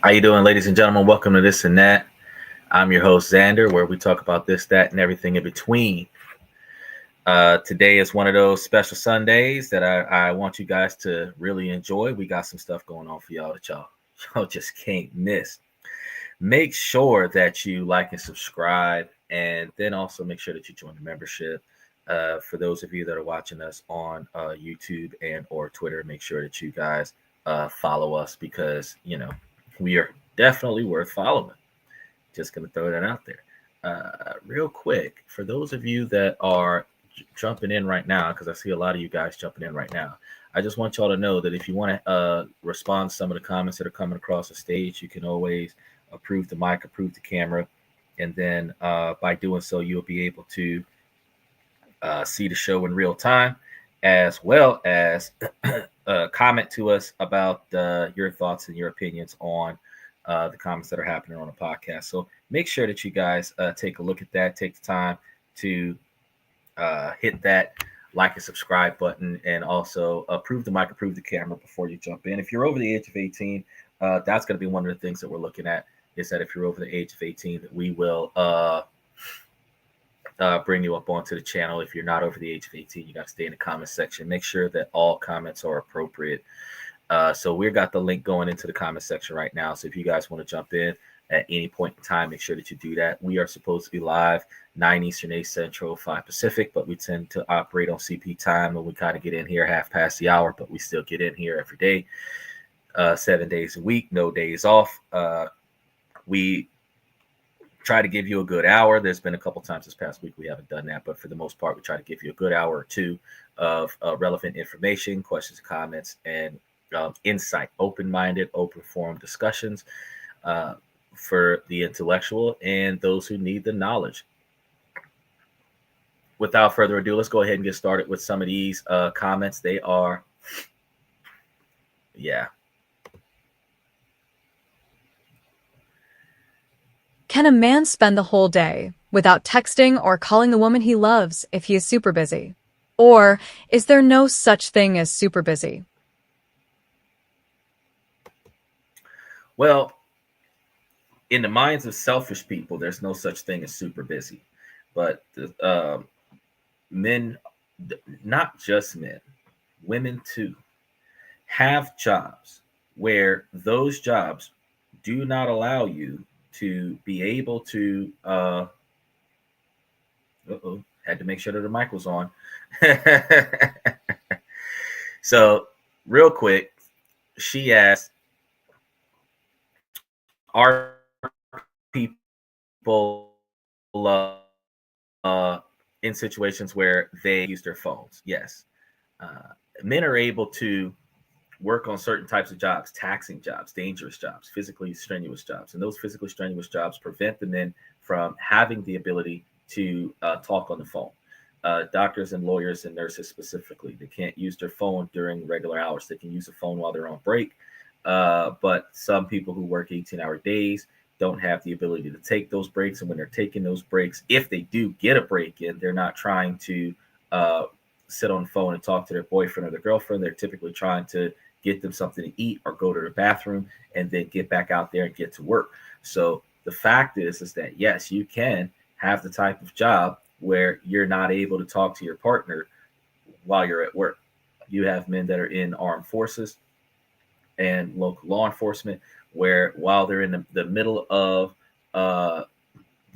How you doing, ladies and gentlemen? Welcome to This and That. I'm your host, Xander, where we talk about this, that, and everything in between. Today is one of those special Sundays that I want you guys to really enjoy. We got some stuff going on for y'all that y'all just can't miss. Make sure that you like and subscribe, and then also make sure that you join the membership. For those of you that are watching us on YouTube and or Twitter, make sure that you guys follow us because we are definitely worth following. Just gonna throw that out there. Real quick, for those of you that are jumping in right now, because I see a lot of you guys jumping in right now. I just want y'all to know that if you want to respond to some of the comments that are coming across the stage, you can always approve the mic, approve the camera, and then by doing so, you'll be able to see the show in real time, as well as comment to us about your thoughts and your opinions on the comments that are happening on the podcast. So make sure that you guys take a look at that, take the time to hit that like and subscribe button, and also approve the mic, approve the camera before you jump in. If you're over the age of 18, that's going to be one of the things that we're looking at, is that if you're over the age of 18, that we will bring you up onto the channel. If you're not over the age of 18, you got to stay in the comment section. Make sure that all comments are appropriate. So we've got the link going into the comment section right now. So if you guys want to jump in at any point in time, make sure that you do that. We are supposed to be live 9 Eastern, 8 Central, 5 Pacific, but we tend to operate on CP time, and we kind of get in here half past the hour, but we still get in here every day, 7 days a week, no days off. We try to give you a good hour. There's been a couple times this past week we haven't done that, but for the most part, we try to give you a good hour or two of relevant information, questions, comments, and insight, open-minded, open-forum discussions for the intellectual and those who need the knowledge. Without further ado, let's go ahead and get started with some of these comments. They are, Can a man spend the whole day without texting or calling the woman he loves if he is super busy? Or is there no such thing as super busy? Well, in the minds of selfish people, there's no such thing as super busy. But men, not just men, women too, have jobs where those jobs do not allow you to be able to had to make sure that the mic was on. So real quick, she asked, are people in situations where they use their phones? Yes. Men are able to work on certain types of jobs, taxing jobs, dangerous jobs, physically strenuous jobs. And those physically strenuous jobs prevent the men from having the ability to talk on the phone. Doctors and lawyers and nurses specifically, they can't use their phone during regular hours. They can use a phone while they're on break. But some people who work 18-hour days don't have the ability to take those breaks. And when they're taking those breaks, if they do get a break in, they're not trying to sit on the phone and talk to their boyfriend or their girlfriend. They're typically trying to get them something to eat or go to the bathroom and then get back out there and get to work. So the fact is that, yes, you can have the type of job where you're not able to talk to your partner while you're at work. You have men that are in armed forces and local law enforcement where while they're in the middle of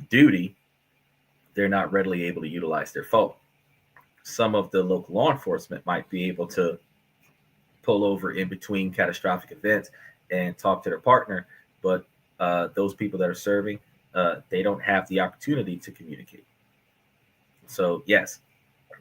duty, they're not readily able to utilize their phone. Some of the local law enforcement might be able to pull over in between catastrophic events and talk to their partner, but those people that are serving, they don't have the opportunity to communicate. So yes,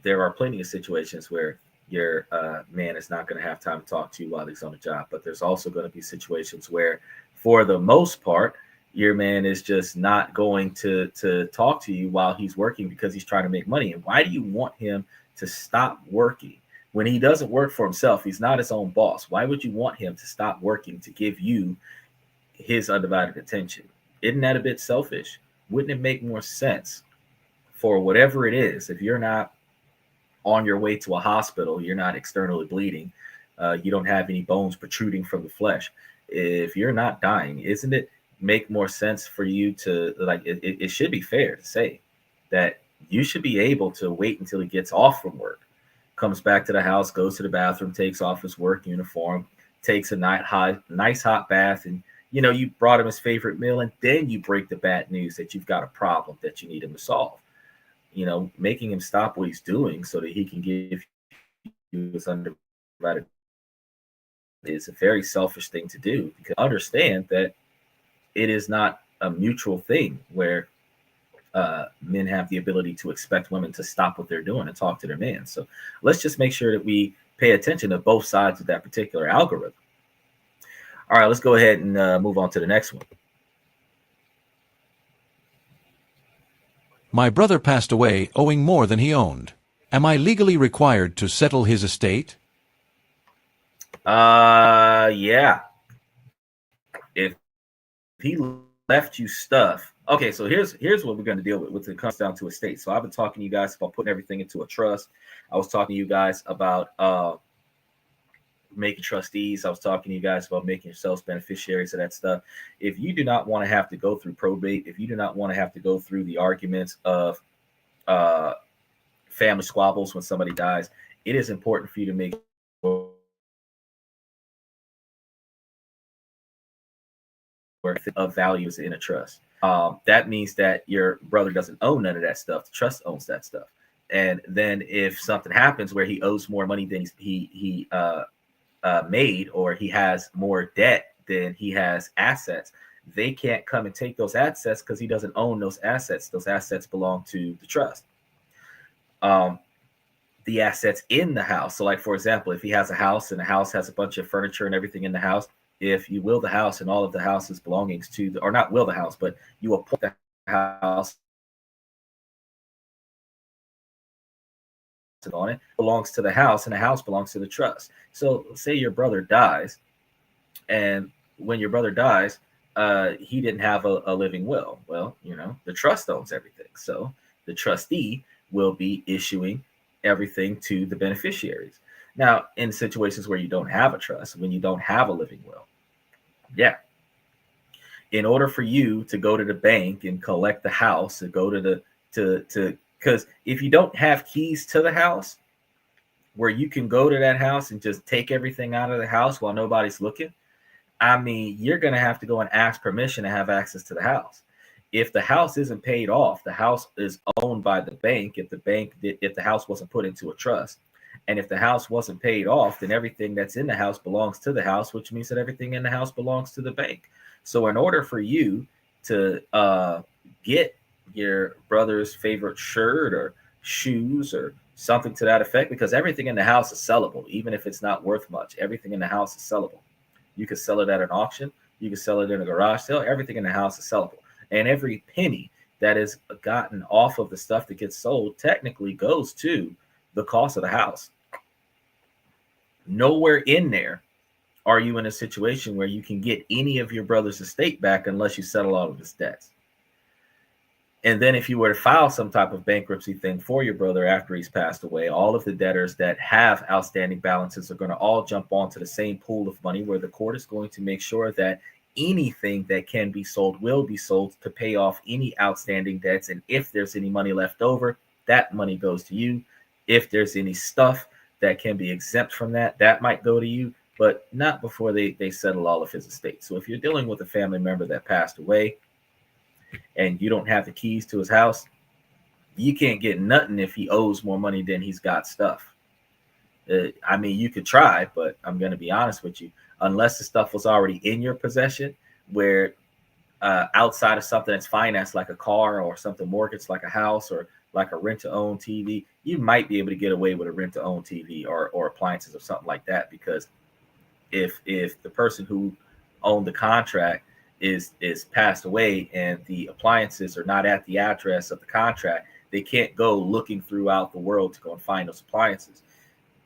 there are plenty of situations where your man is not going to have time to talk to you while he's on the job, but there's also going to be situations where, for the most part, your man is just not going to talk to you while he's working because he's trying to make money. And why do you want him to stop working when he doesn't work for himself? He's not his own boss. Why would you want him to stop working to give you his undivided attention? Isn't that a bit selfish? Wouldn't it make more sense for whatever it is, if you're not on your way to a hospital, you're not externally bleeding, you don't have any bones protruding from the flesh, if you're not dying, isn't it make more sense for you to like it should be fair to say that you should be able to wait until he gets off from work, comes back to the house, goes to the bathroom, takes off his work uniform, takes a nice hot bath, and you brought him his favorite meal, and then you break the bad news that you've got a problem that you need him to solve. Making him stop what he's doing so that he can give you his undivided is a very selfish thing to do, because understand that it is not a mutual thing where men have the ability to expect women to stop what they're doing and talk to their man. So let's just make sure that we pay attention to both sides of that particular algorithm. All right, let's go ahead and move on to the next one. My brother passed away owing more than he owned. Am I legally required to settle his estate? Yeah. If he left you stuff. Okay, so here's what we're going to deal with when it comes down to estate. So I've been talking to you guys about putting everything into a trust. I was talking to you guys about making trustees. I was talking to you guys about making yourselves beneficiaries of that stuff. If you do not want to have to go through probate, if you do not want to have to go through the arguments of family squabbles when somebody dies, it is important for you to make of values in a trust. That means that your brother doesn't own none of that stuff. The trust owns that stuff. And then if something happens where he owes more money than he made, or he has more debt than he has assets, they can't come and take those assets because he doesn't own those assets. Those assets belong to the trust. The assets in the house. So, like, for example, if he has a house and the house has a bunch of furniture and everything in the house, if you will the house and all of the house's belongings to, or not will the house, but you appoint the house on it, belongs to the house, and the house belongs to the trust. So say your brother dies, and when your brother dies, he didn't have a living will. Well, the trust owns everything. So the trustee will be issuing everything to the beneficiaries. Now, in situations where you don't have a trust, when you don't have a living will, yeah, in order for you to go to the bank and collect the house, to go to because if you don't have keys to the house, where you can go to that house and just take everything out of the house while nobody's looking, I mean, you're going to have to go and ask permission to have access to the house. If the house isn't paid off, the house is owned by the bank. If the house wasn't put into a trust, and if the house wasn't paid off, then everything that's in the house belongs to the house, which means that everything in the house belongs to the bank. So in order for you to get your brother's favorite shirt or shoes or something to that effect, because everything in the house is sellable, even if it's not worth much, everything in the house is sellable. You can sell it at an auction. You can sell it in a garage sale. Everything in the house is sellable. And every penny that is gotten off of the stuff that gets sold technically goes to the cost of the house. Nowhere in there are you in a situation where you can get any of your brother's estate back unless you settle all of his debts. And then if you were to file some type of bankruptcy thing for your brother after he's passed away, all of the debtors that have outstanding balances are going to all jump onto the same pool of money, where the court is going to make sure that anything that can be sold will be sold to pay off any outstanding debts. And if there's any money left over, that money goes to you. If there's any stuff that can be exempt from that, that might go to you, but not before they settle all of his estate. So if you're dealing with a family member that passed away and you don't have the keys to his house, you can't get nothing if he owes more money than he's got stuff. I mean, you could try, but I'm going to be honest with you. Unless the stuff was already in your possession, where outside of something that's financed like a car or something mortgaged like a house or like a rent-to-own TV, you might be able to get away with a rent-to-own TV or appliances or something like that. Because if the person who owned the contract is passed away and the appliances are not at the address of the contract, they can't go looking throughout the world to go and find those appliances.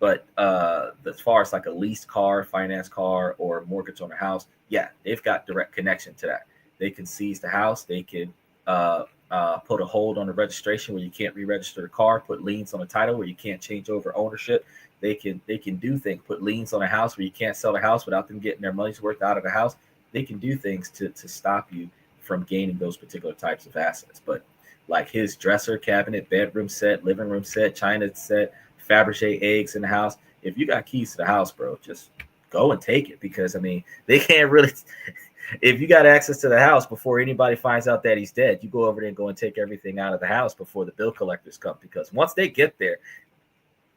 But as far as like a leased car, finance car, or mortgage on a house, yeah, they've got direct connection to that. They can seize the house. They can put a hold on the registration where you can't re-register the car, put liens on the title where you can't change over ownership. they can do things, put liens on a house where you can't sell the house without them getting their money's worth out of the house. They can do things to stop you from gaining those particular types of assets. But like his dresser cabinet, bedroom set, living room set, china set, Fabergé eggs in the house. If you got keys to the house, bro, just go and take it, because I mean they can't really. If you got access to the house before anybody finds out that he's dead, you go over there and go and take everything out of the house before the bill collectors come, because once they get there,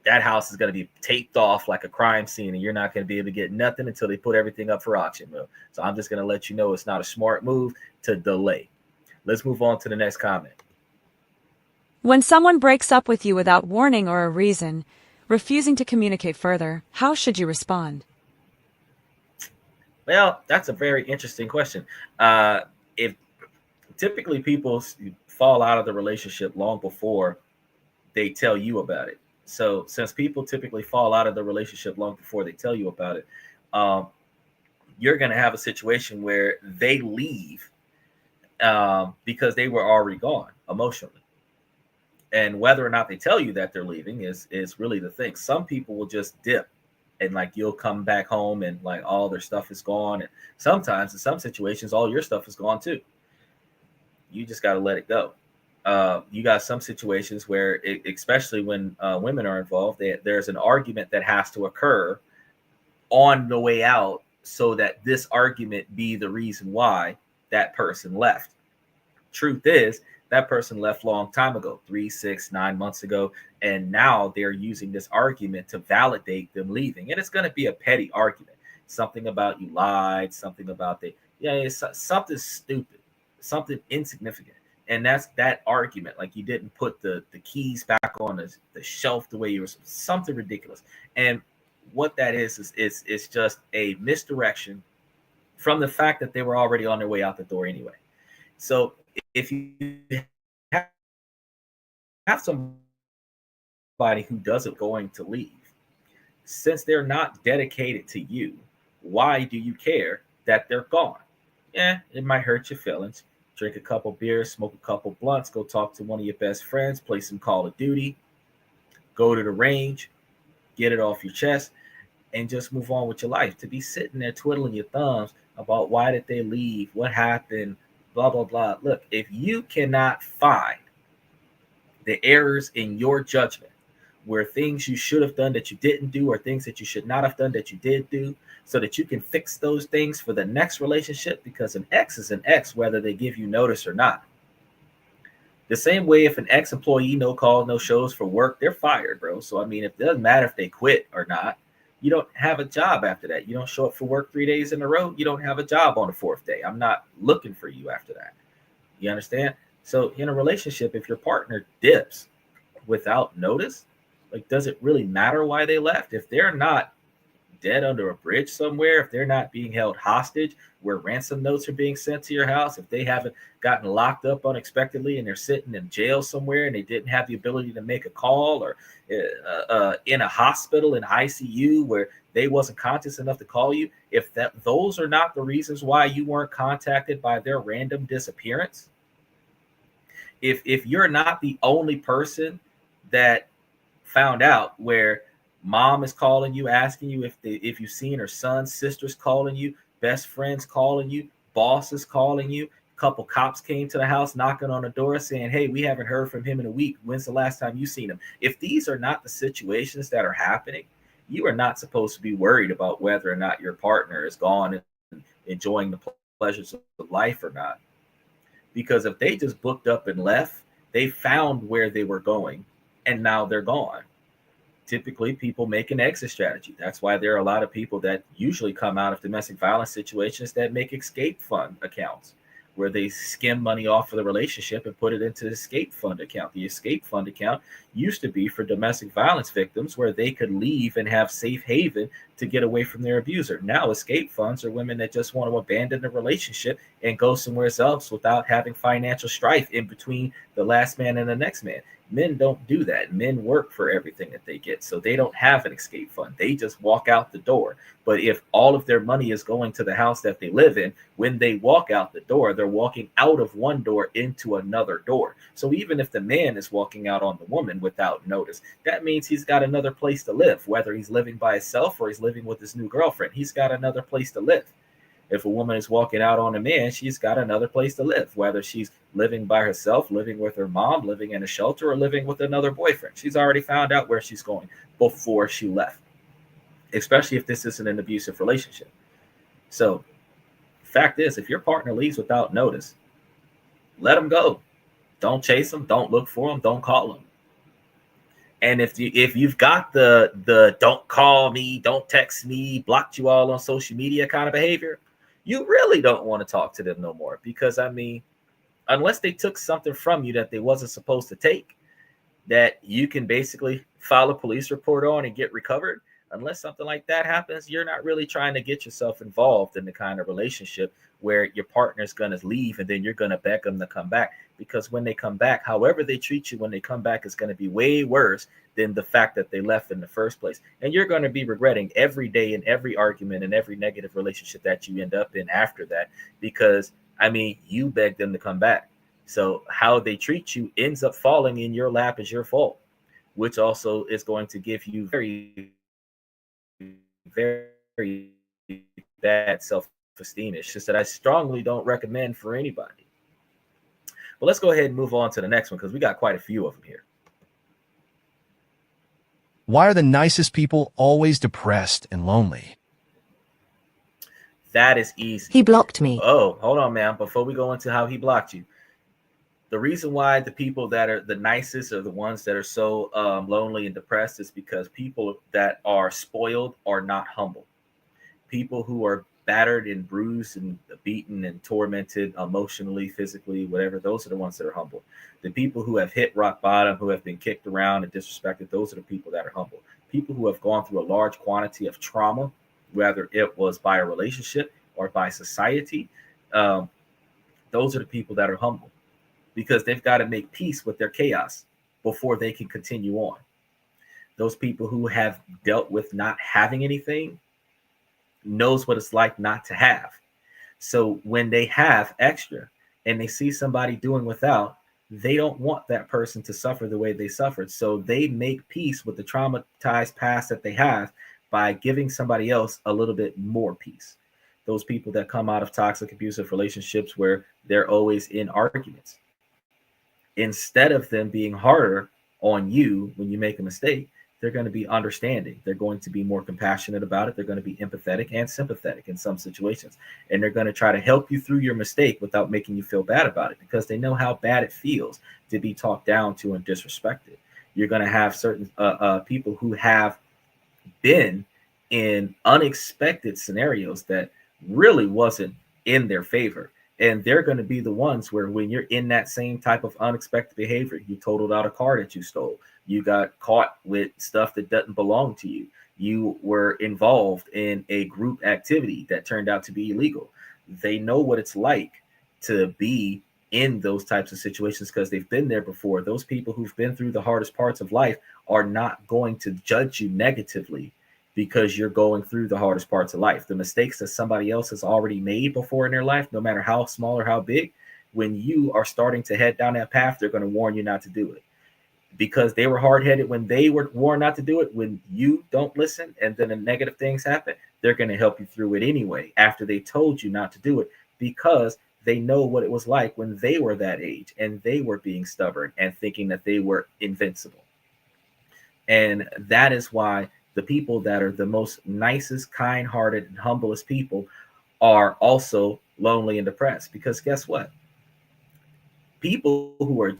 that house is going to be taped off like a crime scene, and you're not going to be able to get nothing until they put everything up for auction, bro. So I'm just going to let you know it's not a smart move to delay. Let's move on to the next comment. When someone breaks up with you without warning or a reason, refusing to communicate further, how should you respond? Well, that's a very interesting question. If typically people fall out of the relationship long before they tell you about it. So since people typically fall out of the relationship long before they tell you about it, you're going to have a situation where they leave because they were already gone emotionally. And whether or not they tell you that they're leaving is really the thing. Some people will just dip, and like you'll come back home and like all their stuff is gone. And sometimes in some situations, all your stuff is gone too. You just got to let it go. You got some situations where, especially when women are involved, there's an argument that has to occur on the way out, so that this argument be the reason why that person left. Truth is, that person left a long time ago, 3, 6, 9 months ago, and now they're using this argument to validate them leaving. And it's going to be a petty argument. Something about you lied, something about it's something stupid, something insignificant. And that's that argument. Like you didn't put the keys back on the shelf the way you were, something ridiculous. And what that is it's just a misdirection from the fact that they were already on their way out the door anyway. So if you have somebody who doesn't going to leave, since they're not dedicated to you, why do you care that they're gone? Yeah, it might hurt your feelings. Drink a couple beers, smoke a couple blunts, go talk to one of your best friends, play some Call of Duty, go to the range, get it off your chest, and just move on with your life. To be sitting there twiddling your thumbs about why did they leave, what happened, blah, blah, blah. Look, if you cannot find the errors in your judgment, where things you should have done that you didn't do, or things that you should not have done that you did do, so that you can fix those things for the next relationship, because an ex is an ex, whether they give you notice or not. The same way, if an ex-employee no calls, no shows for work, they're fired, bro. So, I mean, it doesn't matter if they quit or not. You don't have a job after that. You don't show up for work 3 days in a row, you don't have a job on the fourth day. I'm not looking for you after that. You understand? So in a relationship, if your partner dips without notice, like, does it really matter why they left? If they're not dead under a bridge somewhere, if they're not being held hostage where ransom notes are being sent to your house, if they haven't gotten locked up unexpectedly and they're sitting in jail somewhere and they didn't have the ability to make a call, or in a hospital in ICU where they wasn't conscious enough to call you, if those are not the reasons why you weren't contacted by their random disappearance, if you're not the only person that found out, where mom is calling you, asking you if you've seen her son, sister's calling you, best friends calling you, boss is calling you, a couple cops came to the house knocking on the door saying, hey, we haven't heard from him in a week. When's the last time you seen him? If these are not the situations that are happening, you are not supposed to be worried about whether or not your partner is gone and enjoying the pleasures of life or not. Because if they just booked up and left, they found where they were going and now they're gone. Typically, people make an exit strategy. That's why there are a lot of people that usually come out of domestic violence situations that make escape fund accounts, where they skim money off of the relationship and put it into the escape fund account. The escape fund account used to be for domestic violence victims, where they could leave and have safe haven to get away from their abuser. Now, escape funds are women that just want to abandon the relationship and go somewhere else without having financial strife in between the last man and the next man. Men don't do that. Men work for everything that they get, so they don't have an escape fund. They just walk out the door. But if all of their money is going to the house that they live in, when they walk out the door, they're walking out of one door into another door. So even if the man is walking out on the woman without notice. That means he's got another place to live, whether he's living by himself or he's living with his new girlfriend. He's got another place to live. If a woman is walking out on a man, she's got another place to live, whether she's living by herself, living with her mom, living in a shelter, or living with another boyfriend. She's already found out where she's going before she left, especially if this isn't an abusive relationship. So, fact is, if your partner leaves without notice, let them go. Don't chase them. Don't look for them. Don't call them. And if you've got the don't call me, don't text me, blocked you all on social media kind of behavior, you really don't want to talk to them no more. Because I mean, unless they took something from you that they wasn't supposed to take, that you can basically file a police report on and get recovered. Unless something like that happens, you're not really trying to get yourself involved in the kind of relationship where your partner's going to leave and then you're going to beg them to come back. Because when they come back, however they treat you when they come back is going to be way worse than the fact that they left in the first place. And you're going to be regretting every day and every argument and every negative relationship that you end up in after that. Because, I mean, you begged them to come back. So how they treat you ends up falling in your lap as your fault, which also is going to give you very, very bad self-esteem. It's just that I strongly don't recommend for anybody. But let's go ahead and move on to the next one because we got quite a few of them here. Why are the nicest people always depressed and lonely? That is easy. He blocked me. Oh, hold on, man. Before we go into how he blocked you, the reason why the people that are the nicest are the ones that are so lonely and depressed is because people that are spoiled are not humble. People who are battered and bruised and beaten and tormented emotionally, physically, whatever, those are the ones that are humble. The people who have hit rock bottom, who have been kicked around and disrespected, those are the people that are humble. People who have gone through a large quantity of trauma, whether it was by a relationship or by society, those are the people that are humble, because they've got to make peace with their chaos before they can continue on. Those people who have dealt with not having anything knows what it's like not to have. So when they have extra and they see somebody doing without, they don't want that person to suffer the way they suffered. So they make peace with the traumatized past that they have by giving somebody else a little bit more peace. Those people that come out of toxic, abusive relationships where they're always in arguments, instead of them being harder on you when you make a mistake, they're going to be understanding. They're going to be more compassionate about it. They're going to be empathetic and sympathetic in some situations. And they're going to try to help you through your mistake without making you feel bad about it, because they know how bad it feels to be talked down to and disrespected. You're going to have certain people who have been in unexpected scenarios that really wasn't in their favor. And they're going to be the ones where when you're in that same type of unexpected behavior, you totaled out a car that you stole, you got caught with stuff that doesn't belong to you, you were involved in a group activity that turned out to be illegal. They know what it's like to be in those types of situations because they've been there before. Those people who've been through the hardest parts of life are not going to judge you negatively because you're going through the hardest parts of life. The mistakes that somebody else has already made before in their life, no matter how small or how big, when you are starting to head down that path, they're going to warn you not to do it. Because they were hard-headed when they were warned not to do it. When you don't listen and then the negative things happen, they're going to help you through it anyway after they told you not to do it, because they know what it was like when they were that age and they were being stubborn and thinking that they were invincible. And that is why the people that are the most nicest, kind-hearted, and humblest people are also lonely and depressed. Because guess what? People who are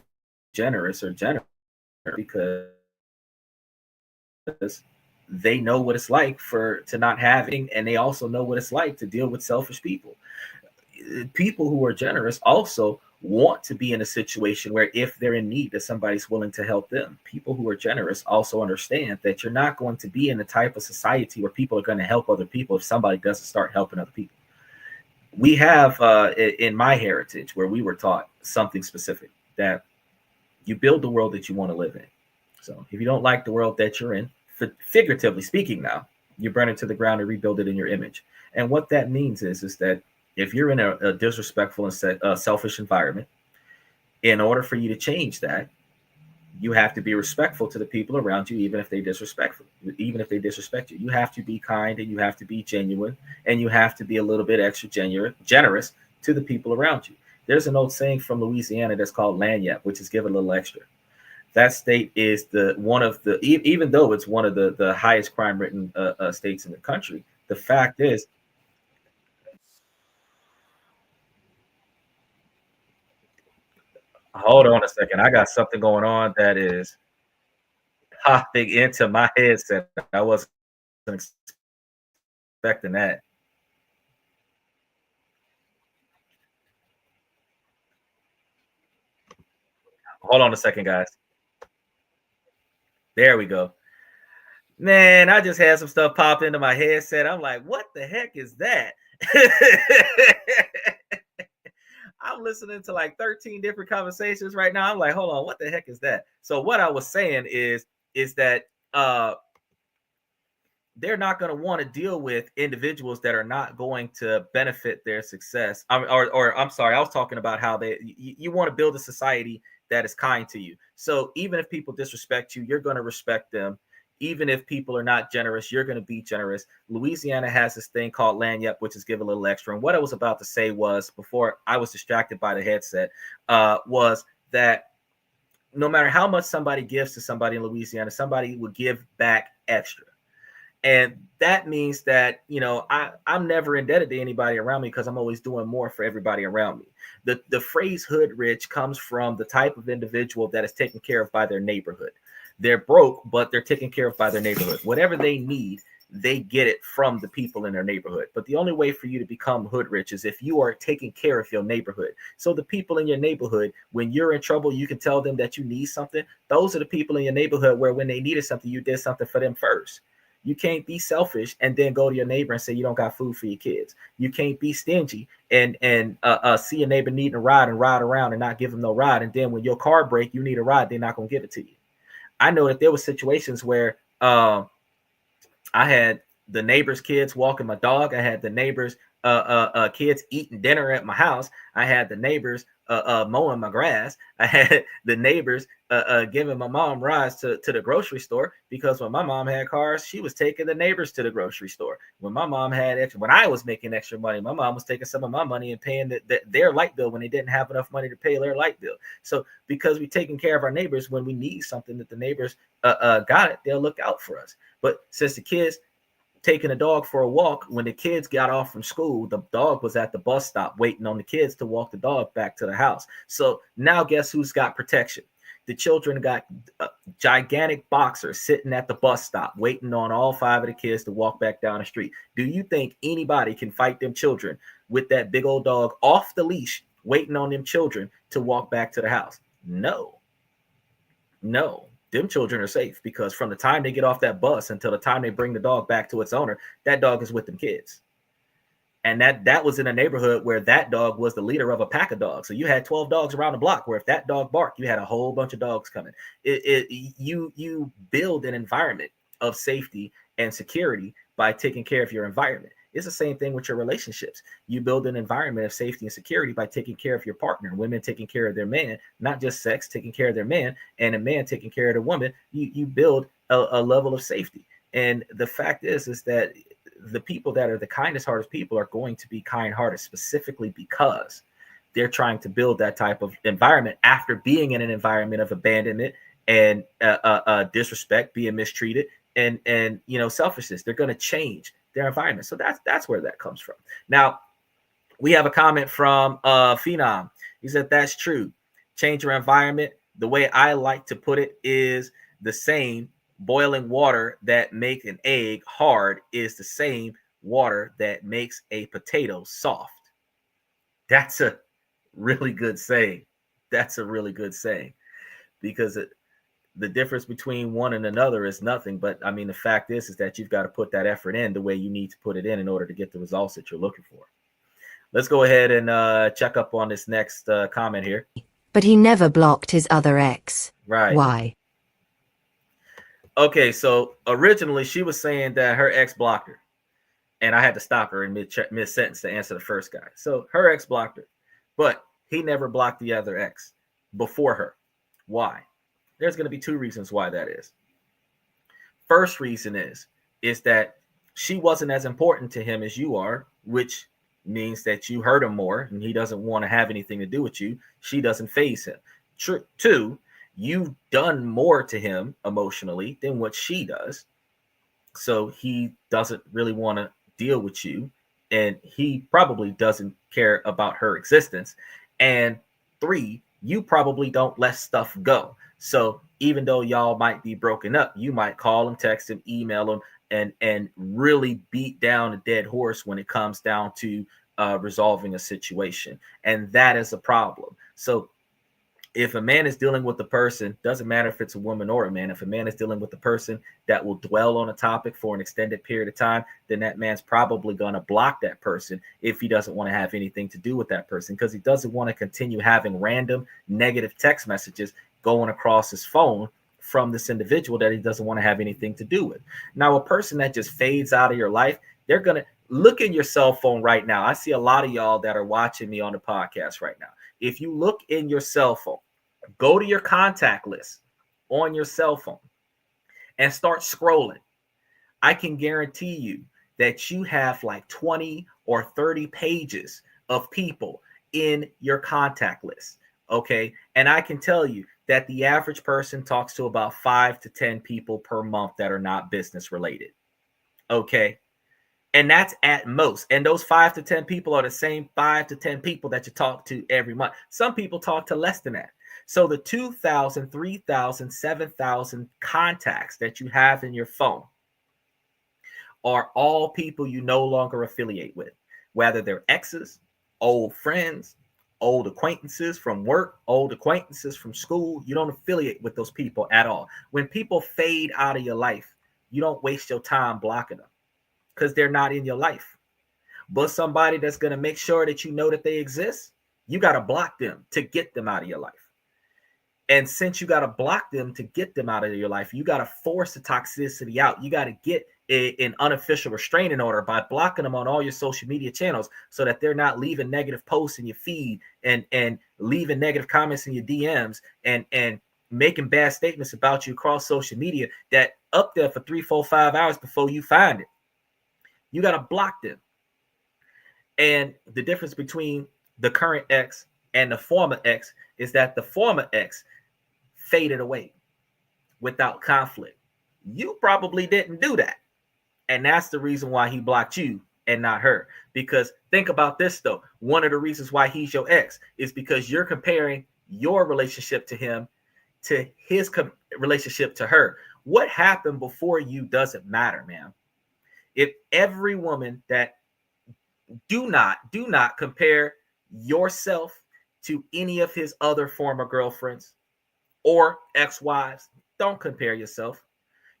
generous are generous because they know what it's like to not have it, and they also know what it's like to deal with selfish people. People who are generous also want to be in a situation where if they're in need, that somebody's willing to help them. People who are generous also understand that you're not going to be in a type of society where people are going to help other people if somebody doesn't start helping other people. We have in my heritage where we were taught something specific, that you build the world that you want to live in. So if you don't like the world that you're in, figuratively speaking now, you burn it to the ground and rebuild it in your image. And what that means is that if you're in a disrespectful and selfish environment, in order for you to change that, You have to be respectful to the people around you, even if they disrespect you. You have to be kind, and you have to be genuine, and you have to be a little bit extra generous to the people around you. There's an old saying from Louisiana that's called lagniappe, which is give a little extra. That state is the one of the even though it's one of the highest crime ridden states in the country. The fact is, hold on a second, I got something going on that is popping into my headset. I wasn't expecting that. Hold on a second, guys. There we go. Man, I just had some stuff pop into my headset. I'm like, what the heck is that? I'm listening to like 13 different conversations right now. I'm like, hold on, what the heck is that? So what I was saying is that they're not going to want to deal with individuals that are not going to benefit their success. Or I'm sorry, I was talking about how you want to build a society that is kind to you. So even if people disrespect you, you're going to respect them. Even if people are not generous, you're going to be generous. Louisiana has this thing called lagniappe, which is give a little extra. And what I was about to say was, before I was distracted by the headset, was that no matter how much somebody gives to somebody in Louisiana, somebody will give back extra. And that means that, I'm never indebted to anybody around me because I'm always doing more for everybody around me. The phrase hood rich comes from the type of individual that is taken care of by their neighborhood. They're broke, but they're taken care of by their neighborhood. Whatever they need, they get it from the people in their neighborhood. But the only way for you to become hood rich is if you are taking care of your neighborhood. So the people in your neighborhood, when you're in trouble, you can tell them that you need something. Those are the people in your neighborhood where when they needed something, you did something for them first. You can't be selfish and then go to your neighbor and say you don't got food for your kids. You can't be stingy and see a neighbor needing a ride and ride around and not give them no ride. And then when your car break, you need a ride, they're not going to give it to you. I know that there were situations where I had the neighbor's kids walking my dog. I had the neighbor's kids eating dinner at my house. I had the neighbors mowing my grass. I had the neighbors giving my mom rides to the grocery store, because when my mom had cars, she was taking the neighbors to the grocery store. When my mom had extra, when I was making extra money, my mom was taking some of my money and paying their light bill when they didn't have enough money to pay their light bill. So because we're taking care of our neighbors, when we need something that the neighbors got it, they'll look out for us. But since the kids taking a dog for a walk, when the kids got off from school, the dog was at the bus stop waiting on the kids to walk the dog back to the house. So now guess who's got protection? The children got gigantic boxers sitting at the bus stop waiting on all 5 of the kids to walk back down the street. Do you think anybody can fight them children with that big old dog off the leash waiting on them children to walk back to the house? No. Them children are safe, because from the time they get off that bus until the time they bring the dog back to its owner, that dog is with them kids. And that was in a neighborhood where that dog was the leader of a pack of dogs. So you had 12 dogs around the block, where if that dog barked, you had a whole bunch of dogs coming. You build an environment of safety and security by taking care of your environment. It's the same thing with your relationships. You build an environment of safety and security by taking care of your partner. Women taking care of their man, not just sex, taking care of their man, and a man taking care of the woman. You build a level of safety. And the fact is that the people that are the kindest hearted people are going to be kind hearted, specifically because they're trying to build that type of environment after being in an environment of abandonment and disrespect, being mistreated, and selfishness. They're going to change their environment. So that's where that comes from. Now, we have a comment from Phenom. He said, that's true. Change your environment. The way I like to put it is the same. Boiling water that makes an egg hard is the same water that makes a potato soft. That's a really good saying. That's a really good saying, because the difference between one and another is nothing. But I mean, the fact is that you've got to put that effort in the way you need to put it in order to get the results that you're looking for. Let's go ahead and check up on this next comment here. But he never blocked his other ex. Right. Why? Okay, so originally she was saying that her ex blocked her, and I had to stop her in mid-sentence to answer the first guy. So her ex blocked her, but he never blocked the other ex before her. Why? There's going to be two reasons why that is. First reason is that she wasn't as important to him as you are, which means that you hurt him more and he doesn't want to have anything to do with you. She doesn't faze him. Two, you've done more to him emotionally than what she does. So he doesn't really want to deal with you. And he probably doesn't care about her existence. And three, you probably don't let stuff go. So even though y'all might be broken up, you might call him, text him, email him, and really beat down a dead horse when it comes down to resolving a situation. And that is a problem. So if a man is dealing with the person, doesn't matter if it's a woman or a man, if a man is dealing with the person that will dwell on a topic for an extended period of time, then that man's probably going to block that person if he doesn't want to have anything to do with that person, because he doesn't want to continue having random negative text messages going across his phone from this individual that he doesn't want to have anything to do with. Now, a person that just fades out of your life, they're going to look in your cell phone right now. I see a lot of y'all that are watching me on the podcast right now. If you look in your cell phone, go to your contact list on your cell phone and start scrolling. I can guarantee you that you have like 20 or 30 pages of people in your contact list. Okay. And I can tell you that the average person talks to about 5 to 10 people per month that are not business related. Okay. And that's at most. And those 5 to 10 people are the same 5 to 10 people that you talk to every month. Some people talk to less than that. So the 2,000, 3,000, 7,000 contacts that you have in your phone are all people you no longer affiliate with, whether they're exes, old friends, old acquaintances from work, old acquaintances from school. You don't affiliate with those people at all. When people fade out of your life, you don't waste your time blocking them because they're not in your life. But somebody that's going to make sure that you know that they exist, you got to block them to get them out of your life. And since you got to block them to get them out of your life, you got to force the toxicity out. You got to get an unofficial restraining order by blocking them on all your social media channels so that they're not leaving negative posts in your feed and leaving negative comments in your DMs and making bad statements about you across social media that up there for 3, 4, 5 hours before you find it. You got to block them. And the difference between the current ex and the former ex is that the former ex faded away without conflict. You probably didn't do that. And that's the reason why he blocked you and not her. Because think about this, though. One of the reasons why he's your ex is because you're comparing your relationship to him to his relationship to her. What happened before you doesn't matter, man. If every woman that do not compare yourself to any of his other former girlfriends or ex-wives. Don't compare yourself.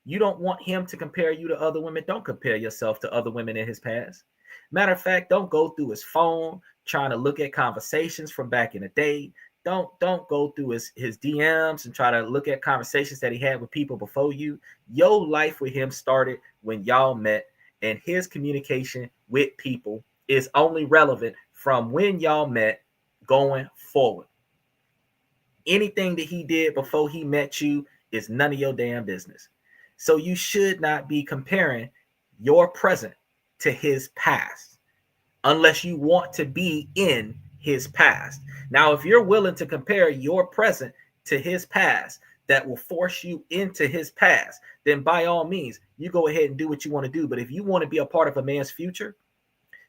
You don't want him to compare you to other women. Don't compare yourself to other women in his past. Matter of fact, don't go through his phone trying to look at conversations from back in the day. Don't go through his DMs and try to look at conversations that he had with people before you. Your life with him started when y'all met, and his communication with people is only relevant from when y'all met going forward. Anything that he did before he met you is none of your damn business. So you should not be comparing your present to his past unless you want to be in his past. Now, if you're willing to compare your present to his past that will force you into his past, then by all means, you go ahead and do what you want to do. But if you want to be a part of a man's future,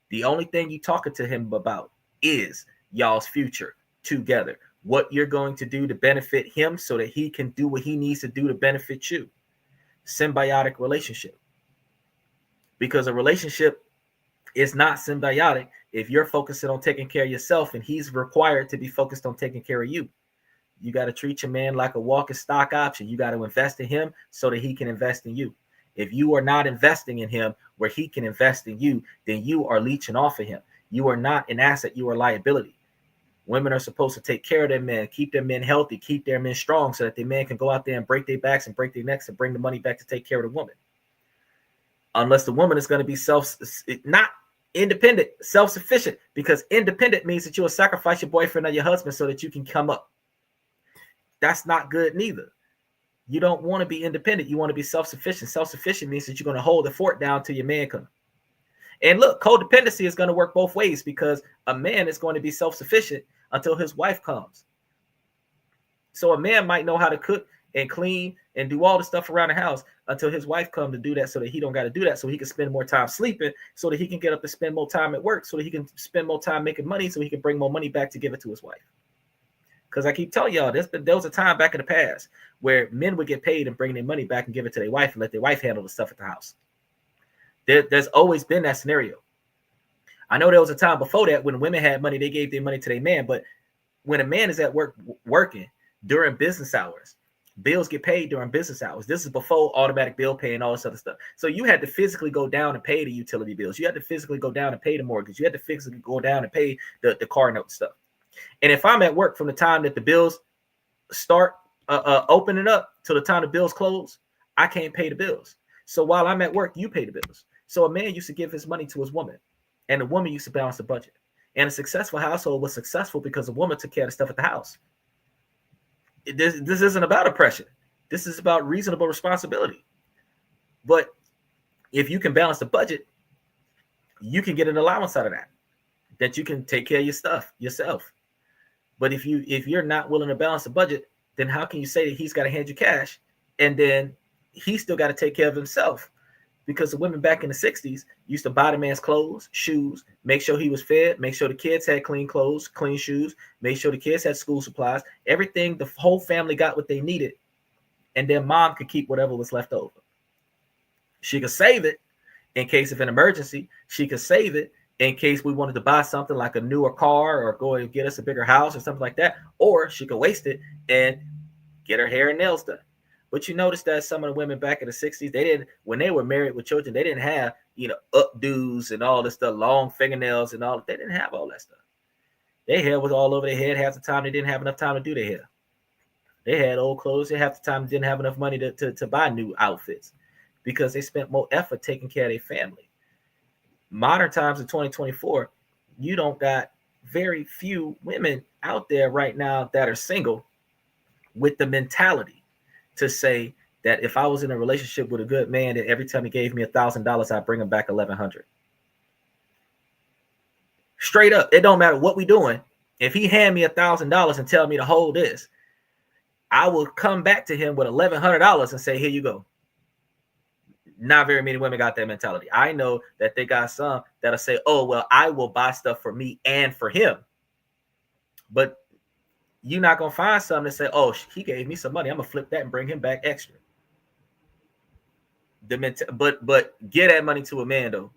the only thing you talking to him about is y'all's future together. What you're going to do to benefit him so that he can do what he needs to do to benefit you. Symbiotic relationship. Because a relationship is not symbiotic if you're focusing on taking care of yourself and he's required to be focused on taking care of you. You got to treat your man like a walking stock option. You got to invest in him so that he can invest in you. If you are not investing in him where he can invest in you, then you are leeching off of him. You are not an asset. You are a liability. Women are supposed to take care of their men, keep their men healthy, keep their men strong so that their men can go out there and break their backs and break their necks and bring the money back to take care of the woman. Unless the woman is going to be not independent, self-sufficient, because independent means that you will sacrifice your boyfriend or your husband so that you can come up. That's not good neither. You don't want to be independent. You want to be self-sufficient. Self-sufficient means that you're going to hold the fort down till your man comes. And look, codependency is going to work both ways, because a man is going to be self-sufficient until his wife comes. So a man might know how to cook and clean and do all the stuff around the house until his wife comes to do that, so that he don't got to do that, so he can spend more time sleeping, so that he can get up and spend more time at work, so that he can spend more time making money, so he can bring more money back to give it to his wife. Because I keep telling y'all, there was a time back in the past where men would get paid and bring their money back and give it to their wife and let their wife handle the stuff at the house. There's always been that scenario. I know there was a time before that when women had money, they gave their money to their man. But when a man is at work working during business hours, bills get paid during business hours. This is before automatic bill pay and all this other stuff. So you had to physically go down and pay the utility bills. You had to physically go down and pay the mortgage. You had to physically go down and pay the car note stuff. And if I'm at work from the time that the bills start opening up till the time the bills close, I can't pay the bills. So while I'm at work, you pay the bills. So a man used to give his money to his woman, and the woman used to balance the budget. And a successful household was successful because the woman took care of the stuff at the house. This isn't about oppression. This is about reasonable responsibility. But if you can balance the budget, you can get an allowance out of that you can take care of your stuff yourself. But if you're not willing to balance the budget, then how can you say that he's got to hand you cash and then he still got to take care of himself? Because the women back in the 60s used to buy the man's clothes, shoes, make sure he was fed, make sure the kids had clean clothes, clean shoes, make sure the kids had school supplies, everything. The whole family got what they needed. And then mom could keep whatever was left over. She could save it in case of an emergency. She could save it in case we wanted to buy something like a newer car or go and get us a bigger house or something like that. Or she could waste it and get her hair and nails done. But you notice that some of the women back in the 60s, they didn't, when they were married with children, they didn't have, updos and all this stuff, long fingernails and all. They didn't have all that stuff. Their hair was all over their head. Half the time they didn't have enough time to do their hair. They had old clothes. Half the time they didn't have enough money to buy new outfits because they spent more effort taking care of their family. Modern times in 2024, you don't got very few women out there right now that are single with the mentality to say that if I was in a relationship with a good man, that every time he gave me $1,000, I'd bring him back $1,100. Straight up, it don't matter what we doing. If he hand me $1,000 and tell me to hold this, I will come back to him with $1,100 and say, here you go. Not very many women got that mentality. I know that they got some that'll say, oh, well, I will buy stuff for me and for him. But you're not going to find something that say, oh, he gave me some money, I'm going to flip that and bring him back extra. But get that money to a man, though.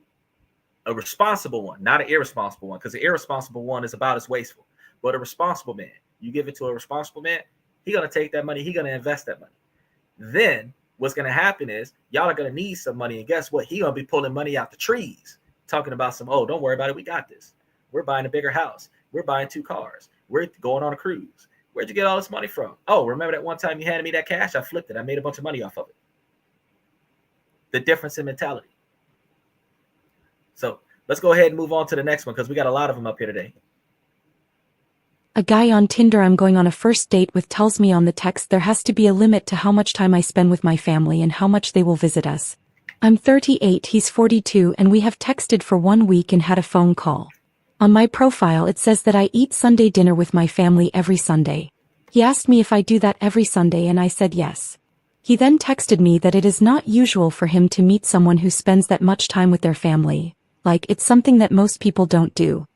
A responsible one, not an irresponsible one, because the irresponsible one is about as wasteful. But a responsible man, you give it to a responsible man, he's going to take that money, he's going to invest that money. Then what's going to happen is y'all are going to need some money. And guess what? He's going to be pulling money out the trees, talking about some, oh, don't worry about it, we got this. We're buying a bigger house. We're buying 2 cars. We're going on a cruise. Where'd you get all this money from? Oh, remember that one time you handed me that cash? I flipped it. I made a bunch of money off of it. The difference in mentality. So let's go ahead and move on to the next one because we got a lot of them up here today. A guy on Tinder I'm going on a first date with tells me on the text there has to be a limit to how much time I spend with my family and how much they will visit us. I'm 38, he's 42, and we have texted for 1 week and had a phone call. On my profile it says that I eat Sunday dinner with my family every Sunday. He asked me if I do that every Sunday and I said yes. He then texted me that it is not usual for him to meet someone who spends that much time with their family, like it's something that most people don't do.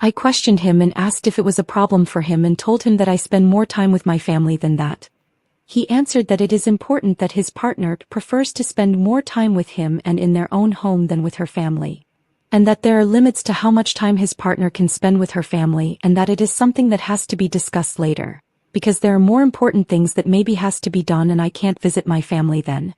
I questioned him and asked if it was a problem for him and told him that I spend more time with my family than that. He answered that it is important that his partner prefers to spend more time with him and in their own home than with her family. And that there are limits to how much time his partner can spend with her family and that it is something that has to be discussed later, because there are more important things that maybe has to be done and I can't visit my family then.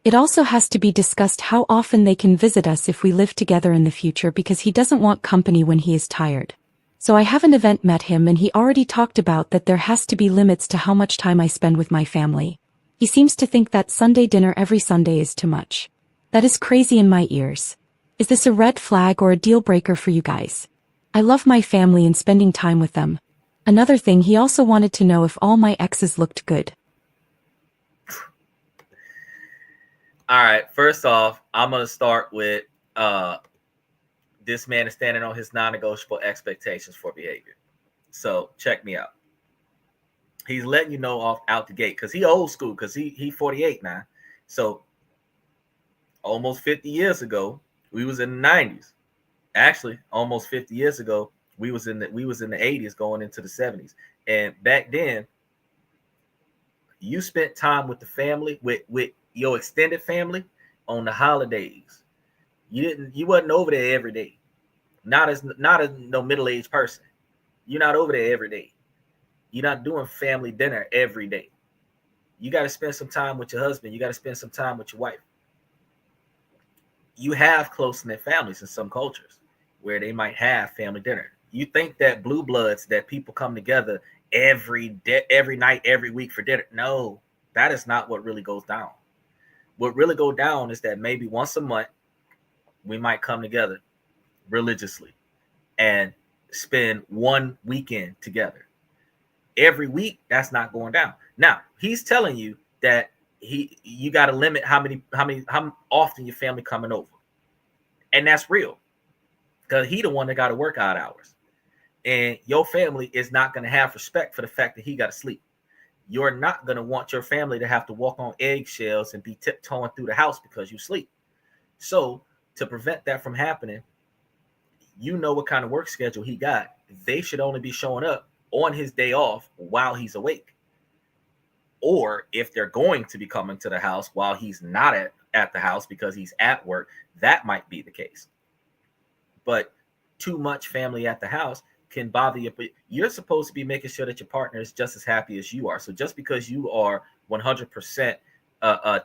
It also has to be discussed how often they can visit us if we live together in the future because he doesn't want company when he is tired. So I haven't met him and he already talked about that there has to be limits to how much time I spend with my family. He seems to think that Sunday dinner every Sunday is too much. That is crazy in my ears. Is this a red flag or a deal breaker for you guys? I love my family and spending time with them. Another thing, he also wanted to know if all my exes looked good. All right. First off, I'm gonna start with this man is standing on his non-negotiable expectations for behavior. So check me out. He's letting you know off out the gate because he old school because he 48 now. So almost 50 years ago, we was in the 90s. Actually, almost 50 years ago, we was in the 80s going into the 70s. And back then, you spent time with the family, with your extended family on the holidays. You wasn't over there every day. Not as no middle-aged person. You're not over there every day. You're not doing family dinner every day. You got to spend some time with your husband. You got to spend some time with your wife. You have close-knit families in some cultures where they might have family dinner. You think that blue bloods, that people come together every night, every week for dinner. No, that is not what really goes down. What really goes down is that maybe once a month we might come together religiously and spend one weekend together. Every week, that's not going down. Now, he's telling you that you got to limit how often your family coming over. And that's real. Because he the one that got to work out hours. And your family is not going to have respect for the fact that he got to sleep. You're not going to want your family to have to walk on eggshells and be tiptoeing through the house because you sleep. So to prevent that from happening, you know what kind of work schedule he got. They should only be showing up on his day off while he's awake. Or if they're going to be coming to the house while he's not at the house because he's at work, that might be the case. But too much family at the house can bother you. But you're supposed to be making sure that your partner is just as happy as you are. So just because you are 100%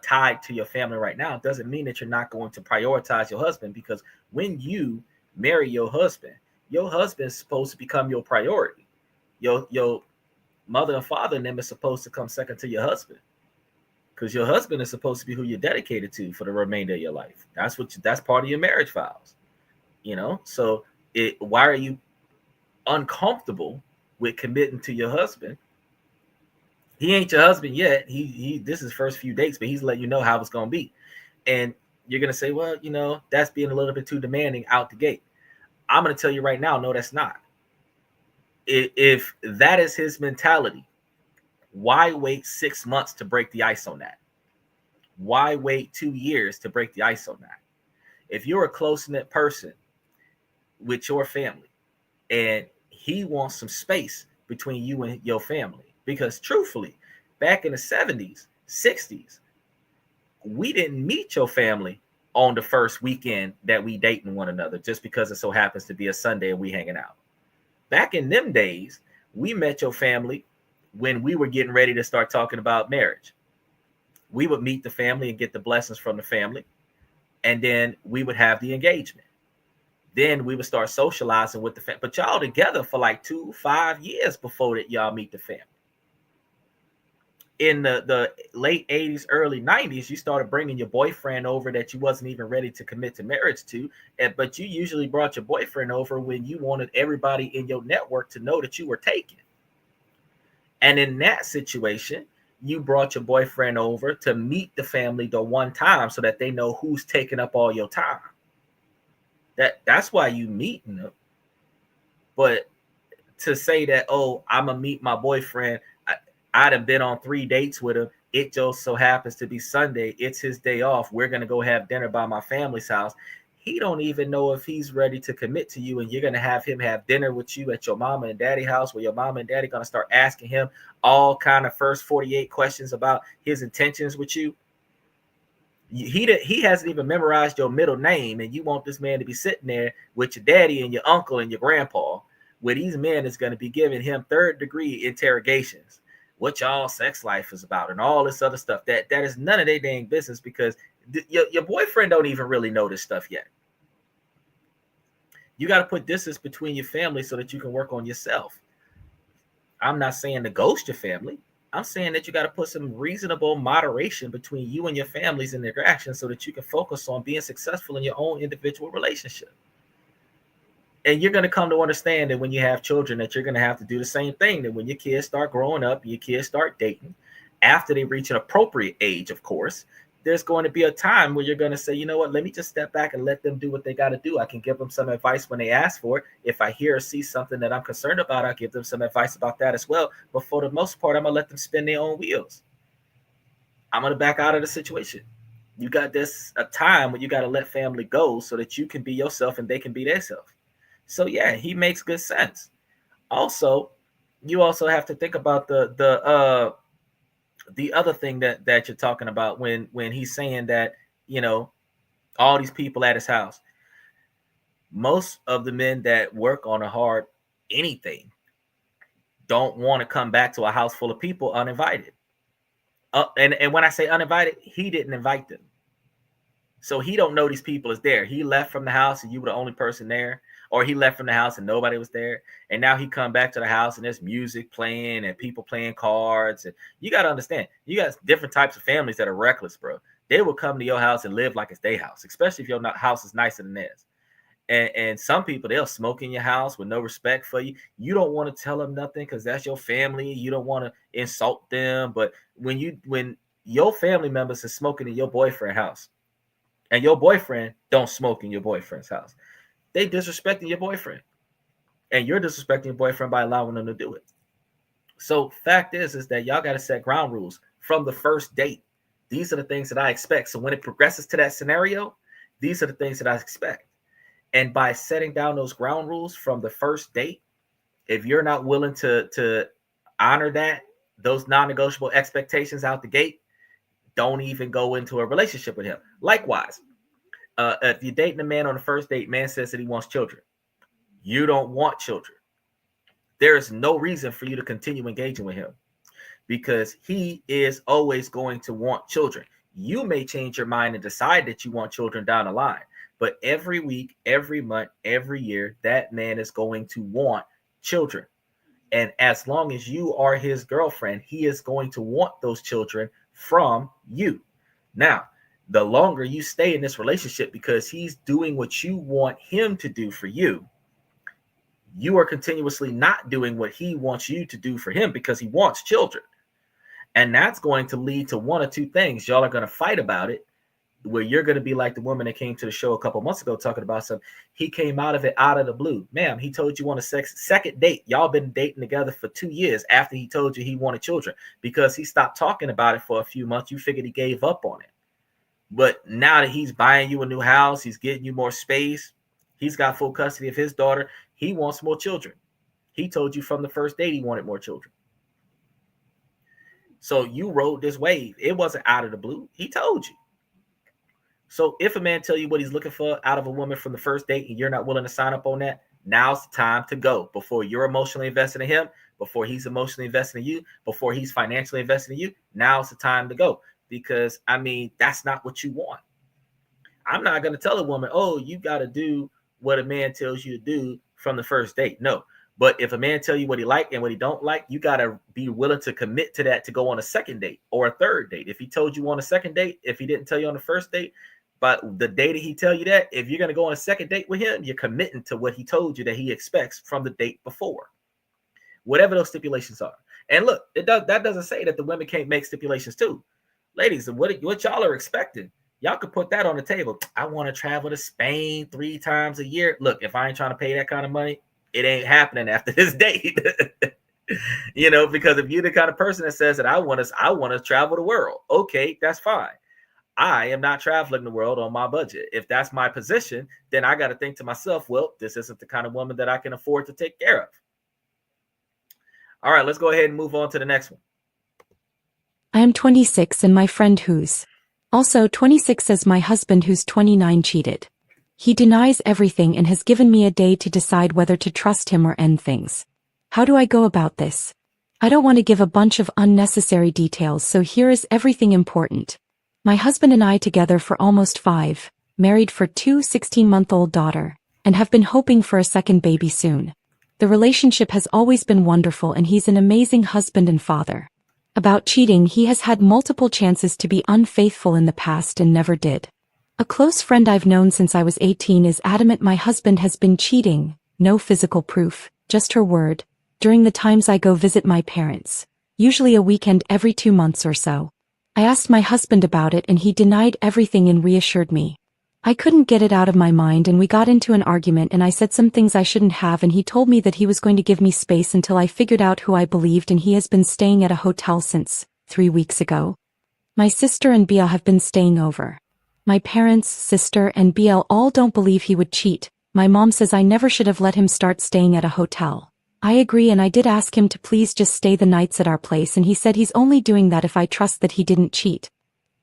tied to your family right now doesn't mean that you're not going to prioritize your husband, because when you marry your husband is supposed to become your priority. Your mother and father and them is supposed to come second to your husband, because your husband is supposed to be who you're dedicated to for the remainder of your life. That's part of your marriage vows, So why are you uncomfortable with committing to your husband? He ain't your husband yet. He this is first few dates, but he's letting you know how it's gonna be. And you're gonna say, well, that's being a little bit too demanding out the gate. I'm gonna tell you right now, no, that's not. If that is his mentality, why wait 6 months to break the ice on that? Why wait 2 years to break the ice on that? If you're a close-knit person with your family and he wants some space between you and your family, because truthfully, back in the 70s, 60s, we didn't meet your family on the first weekend that we dating one another just because it so happens to be a Sunday and we hanging out. Back in them days, we met your family when we were getting ready to start talking about marriage. We would meet the family and get the blessings from the family, and then we would have the engagement. Then we would start socializing with the family. But y'all together for like 5 years before that y'all meet the family. In the late 80s, early 90s, you started bringing your boyfriend over that you wasn't even ready to commit to marriage to. But you usually brought your boyfriend over when you wanted everybody in your network to know that you were taken. And in that situation, you brought your boyfriend over to meet the family the one time so that they know who's taking up all your time. That's why you meeting them. But to say that, oh, I'm gonna meet my boyfriend, I'd have been on 3 dates with him. It just so happens to be Sunday. It's his day off. We're gonna go have dinner by my family's house. He don't even know if he's ready to commit to you, and you're gonna have him have dinner with you at your mama and daddy house, where your mama and daddy gonna start asking him all kind of first 48 questions about his intentions with you. He hasn't even memorized your middle name, and you want this man to be sitting there with your daddy and your uncle and your grandpa, where these men is going to be giving him third-degree interrogations, what y'all sex life is about, and all this other stuff. That is none of their dang business, because your boyfriend don't even really know this stuff yet. You got to put distance between your family so that you can work on yourself. I'm not saying to ghost your family. I'm saying that you got to put some reasonable moderation between you and your families and their actions so that you can focus on being successful in your own individual relationship. And you're going to come to understand that when you have children, that you're going to have to do the same thing. That when your kids start growing up, your kids start dating, after they reach an appropriate age, of course, there's going to be a time where you're going to say, you know what, let me just step back and let them do what they got to do. I can give them some advice when they ask for it. If I hear or see something that I'm concerned about, I'll give them some advice about that as well. But for the most part, I'm going to let them spin their own wheels. I'm going to back out of the situation. You got this a time when you got to let family go so that you can be yourself and they can be themselves. So yeah, he makes good sense. Also, you also have to think about the other thing that you're talking about when he's saying that, you know, all these people at his house. Most of the men that work on a hard anything don't want to come back to a house full of people uninvited. And when I say uninvited, he didn't invite them. So he don't know these people is there. He left from the house and you were the only person there, or he left from the house and nobody was there. And now he come back to the house and there's music playing and people playing cards. And you got to understand, you got different types of families that are reckless, bro. They will come to your house and live like it's their house, especially if your house is nicer than theirs. And some people, they'll smoke in your house with no respect for you. You don't want to tell them nothing because that's your family. You don't want to insult them. But when your family members are smoking in your boyfriend's house and your boyfriend don't smoke in your boyfriend's house, they disrespecting your boyfriend. And you're disrespecting your boyfriend by allowing them to do it. So fact is that y'all got to set ground rules from the first date. These are the things that I expect. So when it progresses to that scenario, these are the things that I expect. And by setting down those ground rules from the first date, if you're not willing to honor that, those non-negotiable expectations out the gate, don't even go into a relationship with him. Likewise, if you're dating a man on the first date, man says that he wants children. You don't want children. There is no reason for you to continue engaging with him because he is always going to want children. You may change your mind and decide that you want children down the line. But every week, every month, every year, that man is going to want children. And as long as you are his girlfriend, he is going to want those children from you. Now, the longer you stay in this relationship because he's doing what you want him to do for you, you are continuously not doing what he wants you to do for him because he wants children. And that's going to lead to one or two things. Y'all are going to fight about it, where you're going to be like the woman that came to the show a couple months ago talking about something. He came out of it out of the blue. Ma'am, he told you on a second date. Y'all been dating together for 2 years after he told you he wanted children. Because he stopped talking about it for a few months, you figured he gave up on it. But now that he's buying you a new house, he's getting you more space, he's got full custody of his daughter, he wants more children. He told you from the first date he wanted more children. So you rode this wave. It wasn't out of the blue. He told you. So if a man tell you what he's looking for out of a woman from the first date and you're not willing to sign up on that, now's the time to go before you're emotionally invested in him, before he's emotionally invested in you, before he's financially invested in you. Now's the time to go because, I mean, that's not what you want. I'm not going to tell a woman, oh, you got to do what a man tells you to do from the first date. No. But if a man tell you what he like and what he don't like, you got to be willing to commit to that to go on a second date or a third date. If he told you on a second date, if he didn't tell you on the first date, but the day that he tell you that, if you're going to go on a second date with him, you're committing to what he told you that he expects from the date before, whatever those stipulations are. And look, that doesn't say that the women can't make stipulations too. Ladies, what y'all are expecting, y'all could put that on the table. I want to travel to Spain 3 times a year. Look, if I ain't trying to pay that kind of money, it ain't happening after this date. You know, because if you're the kind of person that says that I want to travel the world, okay, that's fine. I am not traveling the world on my budget. If that's my position, then I got to think to myself, well, this isn't the kind of woman that I can afford to take care of. All right, let's go ahead and move on to the next one. I am 26 and my friend who's also 26 says my husband who's 29 cheated. He denies everything and has given me a day to decide whether to trust him or end things. How do I go about this? I don't want to give a bunch of unnecessary details, so here is everything important. My husband and I together for almost 5, married for 2 16-month-old daughter, and have been hoping for a second baby soon. The relationship has always been wonderful and he's an amazing husband and father. About cheating, he has had multiple chances to be unfaithful in the past and never did. A close friend I've known since I was 18 is adamant my husband has been cheating, no physical proof, just her word, during the times I go visit my parents, usually a weekend every 2 months or so. I asked my husband about it and he denied everything and reassured me. I couldn't get it out of my mind and we got into an argument and I said some things I shouldn't have and he told me that he was going to give me space until I figured out who I believed and he has been staying at a hotel since 3 weeks ago. My sister and BL have been staying over. My parents, sister, and BL all don't believe he would cheat. My mom says I never should have let him start staying at a hotel. I agree and I did ask him to please just stay the nights at our place and he said he's only doing that if I trust that he didn't cheat.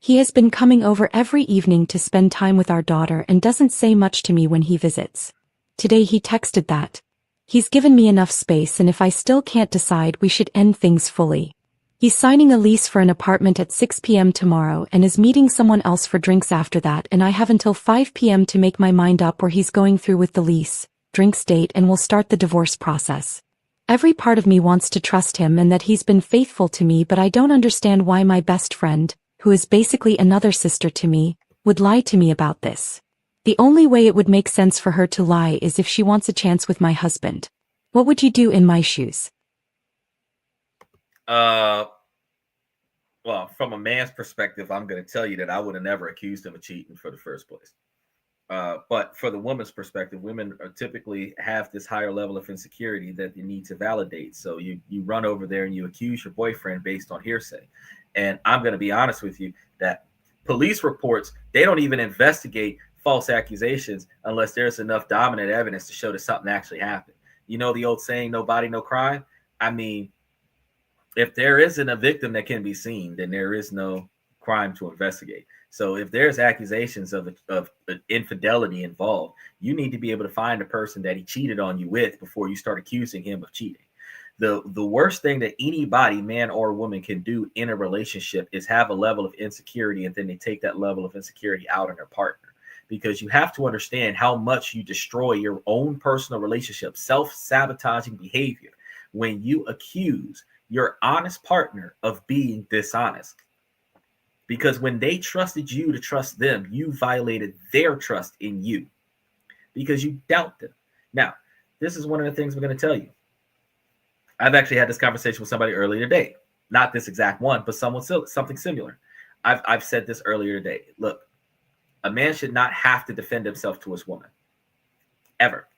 He has been coming over every evening to spend time with our daughter and doesn't say much to me when he visits. Today he texted that he's given me enough space and if I still can't decide we should end things fully. He's signing a lease for an apartment at 6 p.m. tomorrow and is meeting someone else for drinks after that and I have until 5 p.m. to make my mind up or he's going through with the lease, drinks date and will start the divorce process. Every part of me wants to trust him and that he's been faithful to me but I don't understand why my best friend, who is basically another sister to me, would lie to me about this. The only way it would make sense for her to lie is if she wants a chance with my husband. What would you do in my shoes? Well, from a man's perspective, I'm going to tell you that I would have never accused him of cheating for the first place. But for the woman's perspective, women are typically have this higher level of insecurity that they need to validate. So you run over there and you accuse your boyfriend based on hearsay. And I'm going to be honest with you that police reports, they don't even investigate false accusations unless there's enough dominant evidence to show that something actually happened. You know the old saying, no body, no crime? I mean, if there isn't a victim that can be seen, then there is no crime to investigate. So if there's accusations of infidelity involved, you need to be able to find the person that he cheated on you with before you start accusing him of cheating. The worst thing that anybody, man or woman, can do in a relationship is have a level of insecurity and then they take that level of insecurity out on their partner. Because you have to understand how much you destroy your own personal relationship, self-sabotaging behavior, when you accuse your honest partner of being dishonest. Because when they trusted you to trust them, you violated their trust in you because you doubt them. Now, this is one of the things I'm going to tell you. I've actually had this conversation with somebody earlier today. Not this exact one, but something similar. I've said this earlier today. Look, a man should not have to defend himself to his woman. Ever.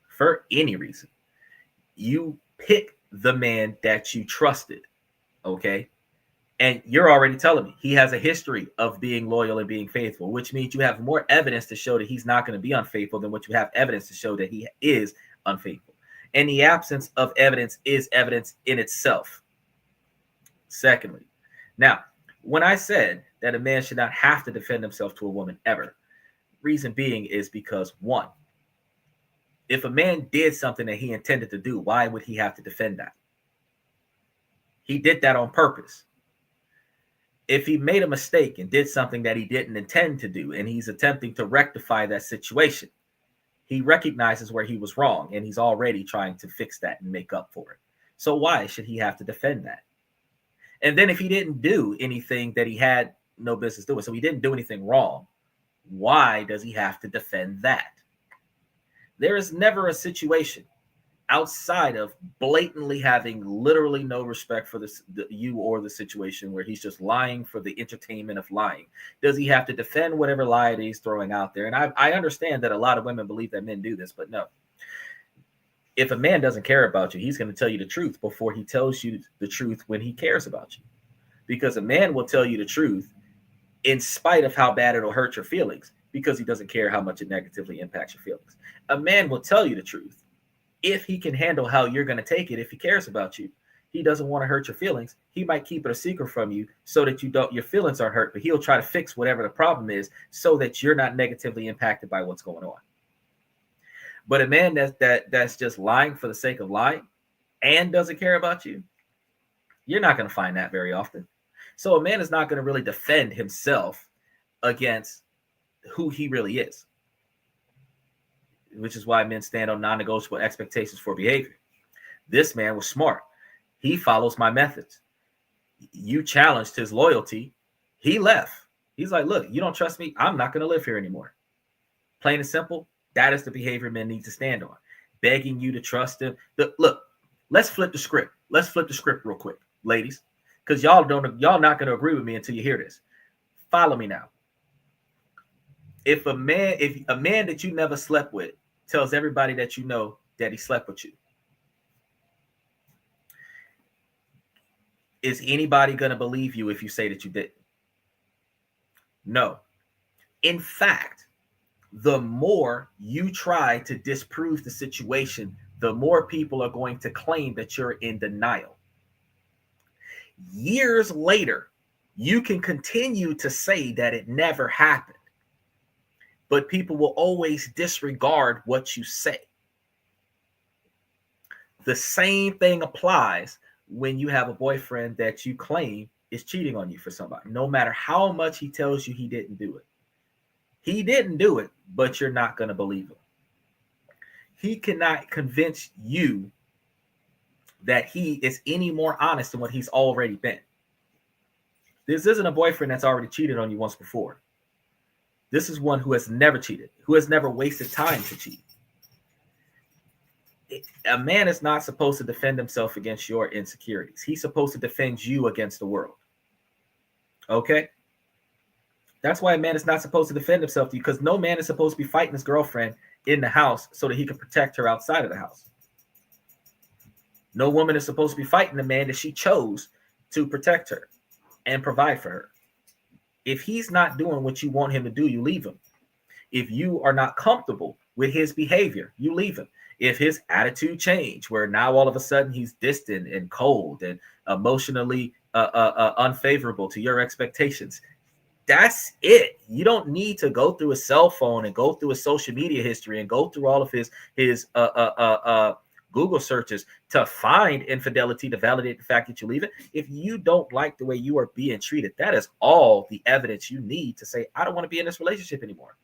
For any reason. You pick the man that you trusted. Okay? And you're already telling me he has a history of being loyal and being faithful, which means you have more evidence to show that he's not going to be unfaithful than what you have evidence to show that he is unfaithful. And the absence of evidence is evidence in itself. Secondly, now, when I said that a man should not have to defend himself to a woman ever, reason being is because, one, if a man did something that he intended to do, why would he have to defend that? He did that on purpose. If he made a mistake and did something that he didn't intend to do, and he's attempting to rectify that situation, he recognizes where he was wrong, and he's already trying to fix that and make up for it. So why should he have to defend that? And then if he didn't do anything that he had no business doing, so he didn't do anything wrong, why does he have to defend that? There is never a situation outside of blatantly having literally no respect for you or the situation where he's just lying for the entertainment of lying. Does he have to defend whatever lie that he's throwing out there? And I understand that a lot of women believe that men do this, but no. If a man doesn't care about you, he's going to tell you the truth before he tells you the truth when he cares about you. Because a man will tell you the truth in spite of how bad it'll hurt your feelings, because he doesn't care how much it negatively impacts your feelings. A man will tell you the truth if he can handle how you're going to take it. If he cares about you, he doesn't want to hurt your feelings. He might keep it a secret from you so that your feelings aren't hurt, but he'll try to fix whatever the problem is so that you're not negatively impacted by what's going on. But a man that's just lying for the sake of lying and doesn't care about you, you're not going to find that very often. So a man is not going to really defend himself against who he really is, which is why men stand on non-negotiable expectations for behavior. This man was smart. He follows my methods. You challenged his loyalty. He left. He's like, look, you don't trust me. I'm not going to live here anymore. Plain and simple. That is the behavior men need to stand on. Begging you to trust him. Look, let's flip the script. Let's flip the script real quick, ladies. because y'all not going to agree with me until you hear this. Follow me now. If a man that you never slept with tells everybody that you know that he slept with you, is anybody going to believe you if you say that you didn't? No. In fact, the more you try to disprove the situation, the more people are going to claim that you're in denial. Years later, you can continue to say that it never happened, but people will always disregard what you say. The same thing applies when you have a boyfriend that you claim is cheating on you for somebody. No matter how much he tells you he didn't do it. He didn't do it, but you're not going to believe him. He cannot convince you that he is any more honest than what he's already been. This isn't a boyfriend that's already cheated on you once before. This is one who has never cheated, who has never wasted time to cheat. A man is not supposed to defend himself against your insecurities. He's supposed to defend you against the world. Okay? That's why a man is not supposed to defend himself to you, because no man is supposed to be fighting his girlfriend in the house so that he can protect her outside of the house. No woman is supposed to be fighting the man that she chose to protect her and provide for her. If he's not doing what you want him to do, you leave him. If you are not comfortable with his behavior, you leave him. If his attitude changed, where now all of a sudden he's distant and cold and emotionally unfavorable to your expectations, that's it. You don't need to go through his cell phone and go through his social media history and go through all of his Google searches to find infidelity to validate the fact that you leave it. If you don't like the way you are being treated, that is all the evidence you need to say, I don't want to be in this relationship anymore.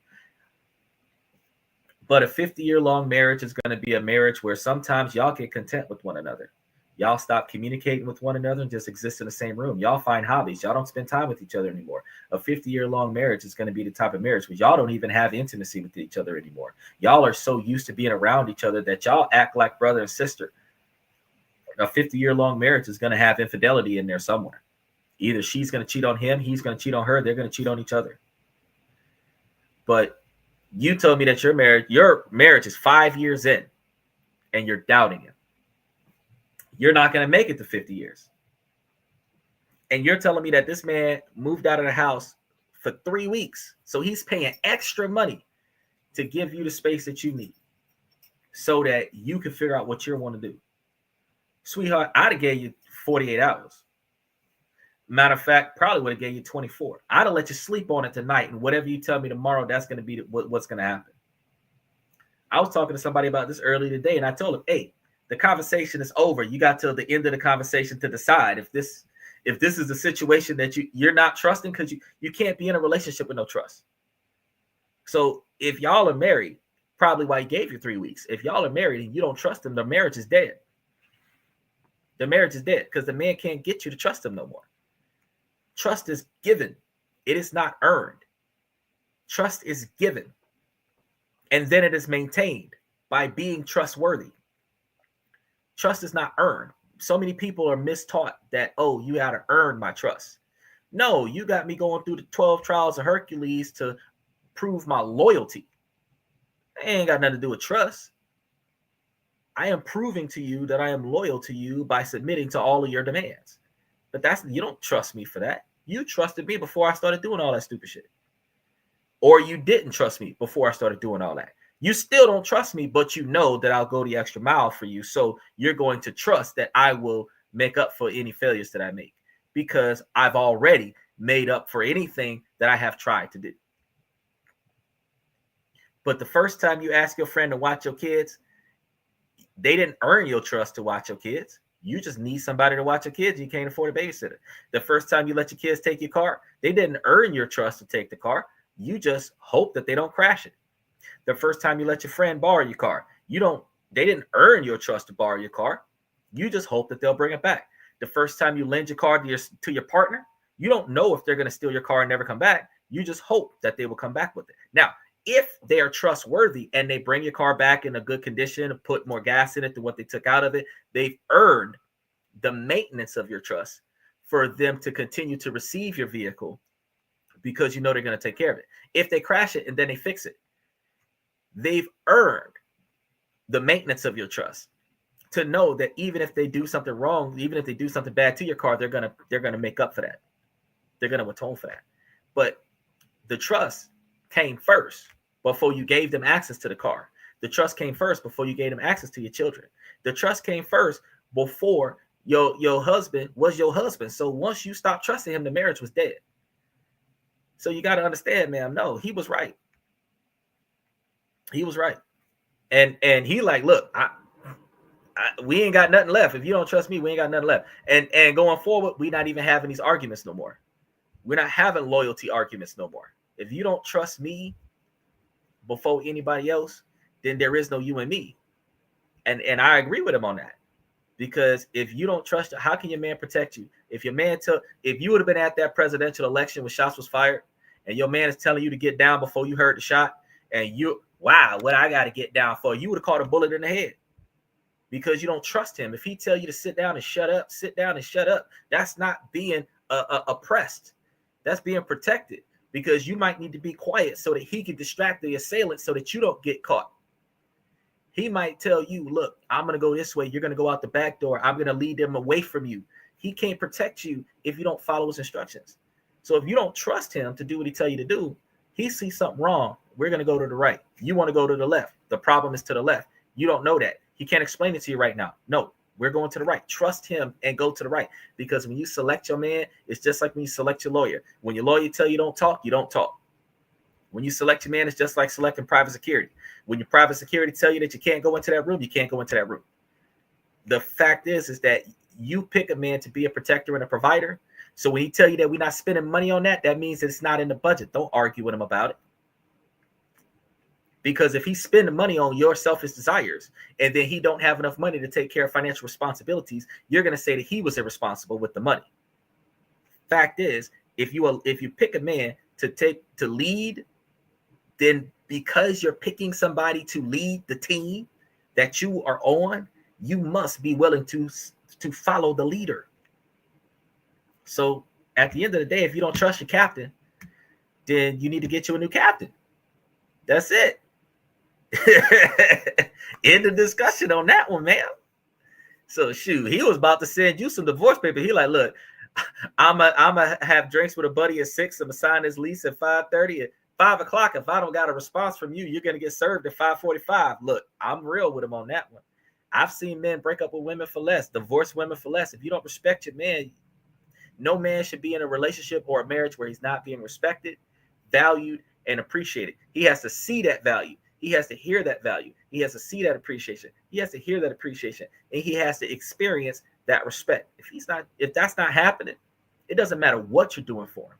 But a 50-year-long marriage is going to be a marriage where sometimes y'all get content with one another. Y'all stop communicating with one another and just exist in the same room. Y'all find hobbies. Y'all don't spend time with each other anymore. A 50-year-long marriage is going to be the type of marriage where y'all don't even have intimacy with each other anymore. Y'all are so used to being around each other that y'all act like brother and sister. A 50-year-long marriage is going to have infidelity in there somewhere. Either she's going to cheat on him, he's going to cheat on her, they're going to cheat on each other. But you told me that your marriage is 5 years in and you're doubting it. You're not going to make it to 50 years. And you're telling me that this man moved out of the house for 3 weeks. So he's paying extra money to give you the space that you need so that you can figure out what you want to do. Sweetheart, I'd have gave you 48 hours. Matter of fact, probably would have gave you 24. I'd have let you sleep on it tonight, and whatever you tell me tomorrow, that's going to be what's going to happen. I was talking to somebody about this earlier today, and I told him, hey, the conversation is over. You got till the end of the conversation to decide if this is the situation that you're not trusting, because you can't be in a relationship with no trust. So if y'all are married, probably why he gave you 3 weeks. If y'all are married and you don't trust him, the marriage is dead. The marriage is dead because the man can't get you to trust him no more. Trust is given. It is not earned. Trust is given. And then it is maintained by being trustworthy. Trust is not earned. So many people are mistaught that, oh, you got to earn my trust. No, you got me going through the 12 trials of Hercules to prove my loyalty. It ain't got nothing to do with trust. I am proving to you that I am loyal to you by submitting to all of your demands. But you don't trust me for that. You trusted me before I started doing all that stupid shit. Or you didn't trust me before I started doing all that. You still don't trust me, but you know that I'll go the extra mile for you. So you're going to trust that I will make up for any failures that I make, because I've already made up for anything that I have tried to do. But the first time you ask your friend to watch your kids, they didn't earn your trust to watch your kids. You just need somebody to watch your kids. You can't afford a babysitter. The first time you let your kids take your car, they didn't earn your trust to take the car. You just hope that they don't crash it. The first time you let your friend borrow your car, they didn't earn your trust to borrow your car. You just hope that they'll bring it back. The first time you lend your car to your partner, you don't know if they're going to steal your car and never come back. You just hope that they will come back with it. Now, if they are trustworthy and they bring your car back in a good condition and put more gas in it than what they took out of it, they've earned the maintenance of your trust for them to continue to receive your vehicle because you know they're going to take care of it. If they crash it and then they fix it, they've earned the maintenance of your trust to know that even if they do something wrong, even if they do something bad to your car, they're gonna make up for that. They're gonna atone for that. But the trust came first before you gave them access to the car. The trust came first before you gave them access to your children. The trust came first before your husband was your husband. So once you stopped trusting him, the marriage was dead. So you got to understand, ma'am, no, he was right. He was right. And he like, look, we ain't got nothing left. If you don't trust me, we ain't got nothing left. And going forward, we not even having these arguments no more. We're not having loyalty arguments no more. If you don't trust me before anybody else, then there is no you and me. And I agree with him on that. Because if you don't trust, how can your man protect you? If your man if you would have been at that presidential election when shots was fired, and your man is telling you to get down before you heard the shot, and wow, what I got to get down for? You would have caught a bullet in the head because you don't trust him. If he tell you to sit down and shut up, sit down and shut up. That's not being oppressed. That's being protected, because you might need to be quiet so that he can distract the assailant so that you don't get caught. He might tell you, look, I'm going to go this way. You're going to go out the back door. I'm going to lead them away from you. He can't protect you if you don't follow his instructions. So if you don't trust him to do what he tell you to do, he sees something wrong. We're going to go to the right. You want to go to the left. The problem is to the left. You don't know that. He can't explain it to you right now. No, we're going to the right. Trust him and go to the right. Because when you select your man, it's just like when you select your lawyer. When your lawyer tell you don't talk, you don't talk. When you select your man, it's just like selecting private security. When your private security tell you that you can't go into that room, you can't go into that room. The fact is that you pick a man to be a protector and a provider. So when he tell you that we're not spending money on that, that means that it's not in the budget. Don't argue with him about it. Because if he's spending money on your selfish desires and then he don't have enough money to take care of financial responsibilities, you're going to say that he was irresponsible with the money. Fact is, if you pick a man to lead, then because you're picking somebody to lead the team that you are on, you must be willing to follow the leader. So at the end of the day, if you don't trust your captain, then you need to get you a new captain. That's it. End of discussion on that one, man. So shoot, he was about to send you some divorce paper. He like, look, I'ma have drinks with a buddy at 6. I'm gonna sign this lease at 5:30. At 5 o'clock, if I don't got a response from you, you're gonna get served at 5:45. Look, I'm real with him on that one. I've seen men break up with women for less, divorce women for less. If you don't respect your man, no man should be in a relationship or a marriage where he's not being respected, valued, and appreciated. He has to see that value. He has to hear that value. He has to see that appreciation. He has to hear that appreciation, and he has to experience that respect. If that's not happening, it doesn't matter what you're doing for him,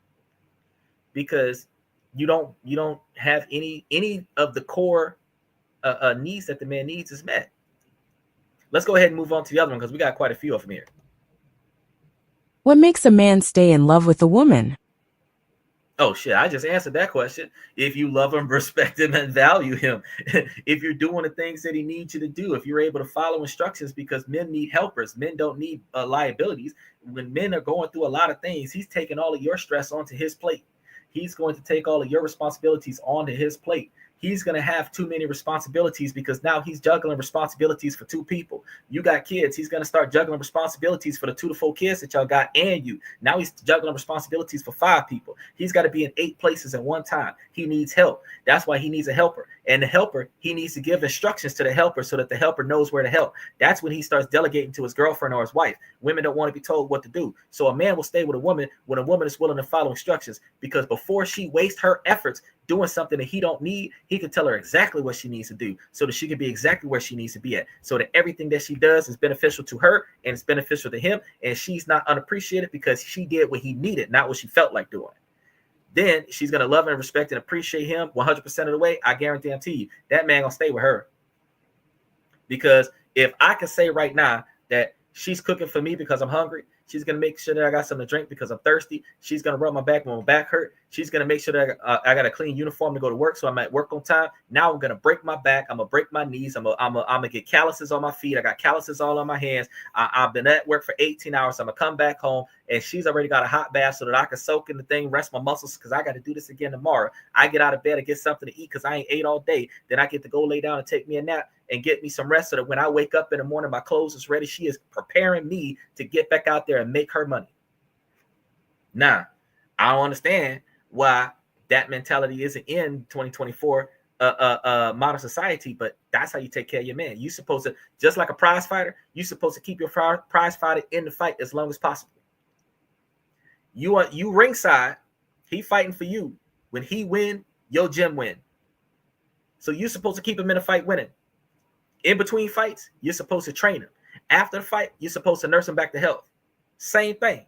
because you don't have any of the core needs that the man needs is met. Let's go ahead and move on to the other one, because we got quite a few of them here. What makes a man stay in love with a woman? Oh shit, I just answered that question. If you love him, respect him, and value him. If you're doing the things that he needs you to do, if you're able to follow instructions, because men need helpers. Men don't need liabilities. When men are going through a lot of things, he's taking all of your stress onto his plate. He's going to take all of your responsibilities onto his plate. He's going to have too many responsibilities, because now he's juggling responsibilities for 2 people. You got kids. He's going to start juggling responsibilities for the 2 to 4 kids that y'all got and you. Now he's juggling responsibilities for 5 people. He's got to be in 8 places at one time. He needs help. That's why he needs a helper. And the helper, he needs to give instructions to the helper so that the helper knows where to help. That's when he starts delegating to his girlfriend or his wife. Women don't want to be told what to do. So a man will stay with a woman when a woman is willing to follow instructions, because before she wastes her efforts doing something that he don't need, he can tell her exactly what she needs to do so that she can be exactly where she needs to be at, so that everything that she does is beneficial to her and it's beneficial to him, and she's not unappreciated because she did what he needed, not what she felt like doing. Then she's going to love and respect and appreciate him 100% of the way. I guarantee you that man going to stay with her. Because if I can say right now that she's cooking for me because I'm hungry, she's going to make sure that I got something to drink because I'm thirsty, she's going to rub my back when my back hurt, She's going to make sure that I got a clean uniform to go to work, so I'm at work on time. Now I'm going to break my back. I'm going to break my knees. I'm going to get calluses on my feet. I got calluses all on my hands. I've been at work for 18 hours. I'm going to come back home, and she's already got a hot bath so that I can soak in the thing, rest my muscles, because I got to do this again tomorrow. I get out of bed and get something to eat because I ain't ate all day. Then I get to go lay down and take me a nap and get me some rest so that when I wake up in the morning, my clothes is ready. She is preparing me to get back out there and make her money. Now, I don't understand why that mentality isn't in 2024 modern society, but that's how you take care of your man. You supposed to, just like a prize fighter, you supposed to keep your prize fighter in the fight as long as possible. You ringside, he fighting for you. When he win, your gym win. So you're supposed to keep him in the fight winning. In between fights, you're supposed to train him. After the fight, you're supposed to nurse him back to health. Same thing.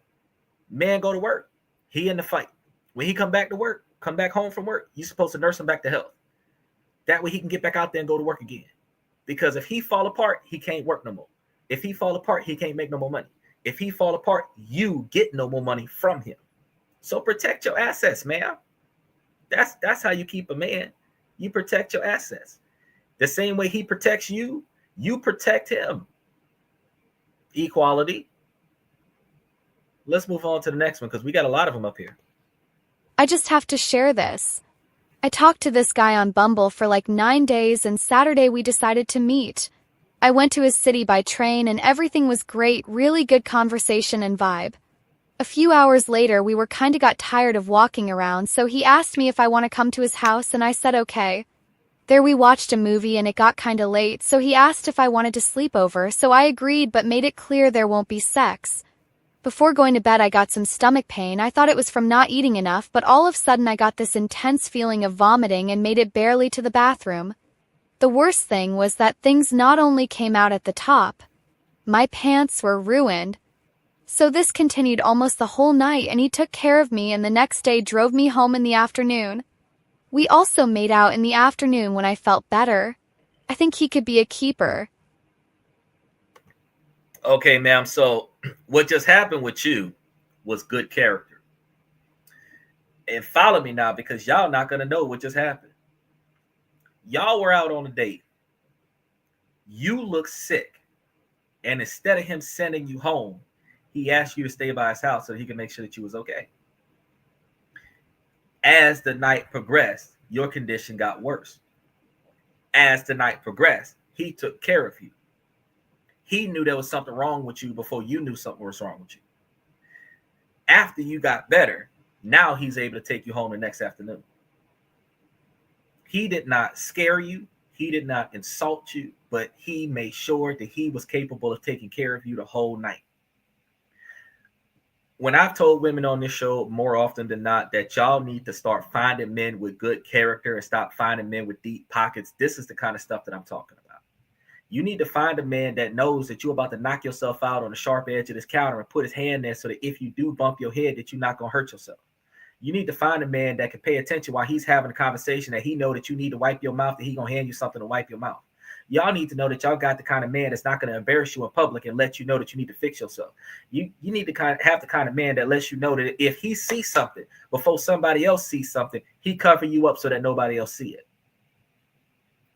Man go to work, he in the fight. When he come back to work, come back home from work, you're supposed to nurse him back to health. That way he can get back out there and go to work again. Because if he fall apart, he can't work no more. If he fall apart, he can't make no more money. If he fall apart, you get no more money from him. So protect your assets, man. That's how you keep a man. You protect your assets. The same way he protects you, you protect him. Equality. Let's move on to the next one because we got a lot of them up here. I just have to share this. I talked to this guy on Bumble for like 9 days, and Saturday we decided to meet. I went to his city by train and everything was great, really good conversation and vibe. A few hours later, we were kinda got tired of walking around, so he asked me if I want to come to his house and I said okay. There we watched a movie and it got kinda late, so he asked if I wanted to sleep over, so I agreed but made it clear there won't be sex. Before going to bed, I got some stomach pain. I thought it was from not eating enough, but all of a sudden I got this intense feeling of vomiting and made it barely to the bathroom. The worst thing was that things not only came out at the top, my pants were ruined. So this continued almost the whole night, and he took care of me and the next day drove me home in the afternoon. We also made out in the afternoon when I felt better. I think he could be a keeper. Okay, ma'am. So what just happened with you was good character. And follow me now because y'all not going to know what just happened. Y'all were out on a date. You look sick. And instead of him sending you home, he asked you to stay by his house so he could make sure that you was okay. As the night progressed, your condition got worse. As the night progressed, he took care of you. He knew there was something wrong with you before you knew something was wrong with you. After you got better, now he's able to take you home the next afternoon. He did not scare you. He did not insult you, but he made sure that he was capable of taking care of you the whole night. When I've told women on this show more often than not that y'all need to start finding men with good character and stop finding men with deep pockets, this is the kind of stuff that I'm talking about. You need to find a man that knows that you're about to knock yourself out on the sharp edge of this counter and put his hand there so that if you do bump your head, that you're not going to hurt yourself. You need to find a man that can pay attention while he's having a conversation, that he know that you need to wipe your mouth, that he going to hand you something to wipe your mouth. Y'all need to know that y'all got the kind of man that's not going to embarrass you in public and let you know that you need to fix yourself. You need to have the kind of man that lets you know that if he sees something before somebody else sees something, he cover you up so that nobody else see it.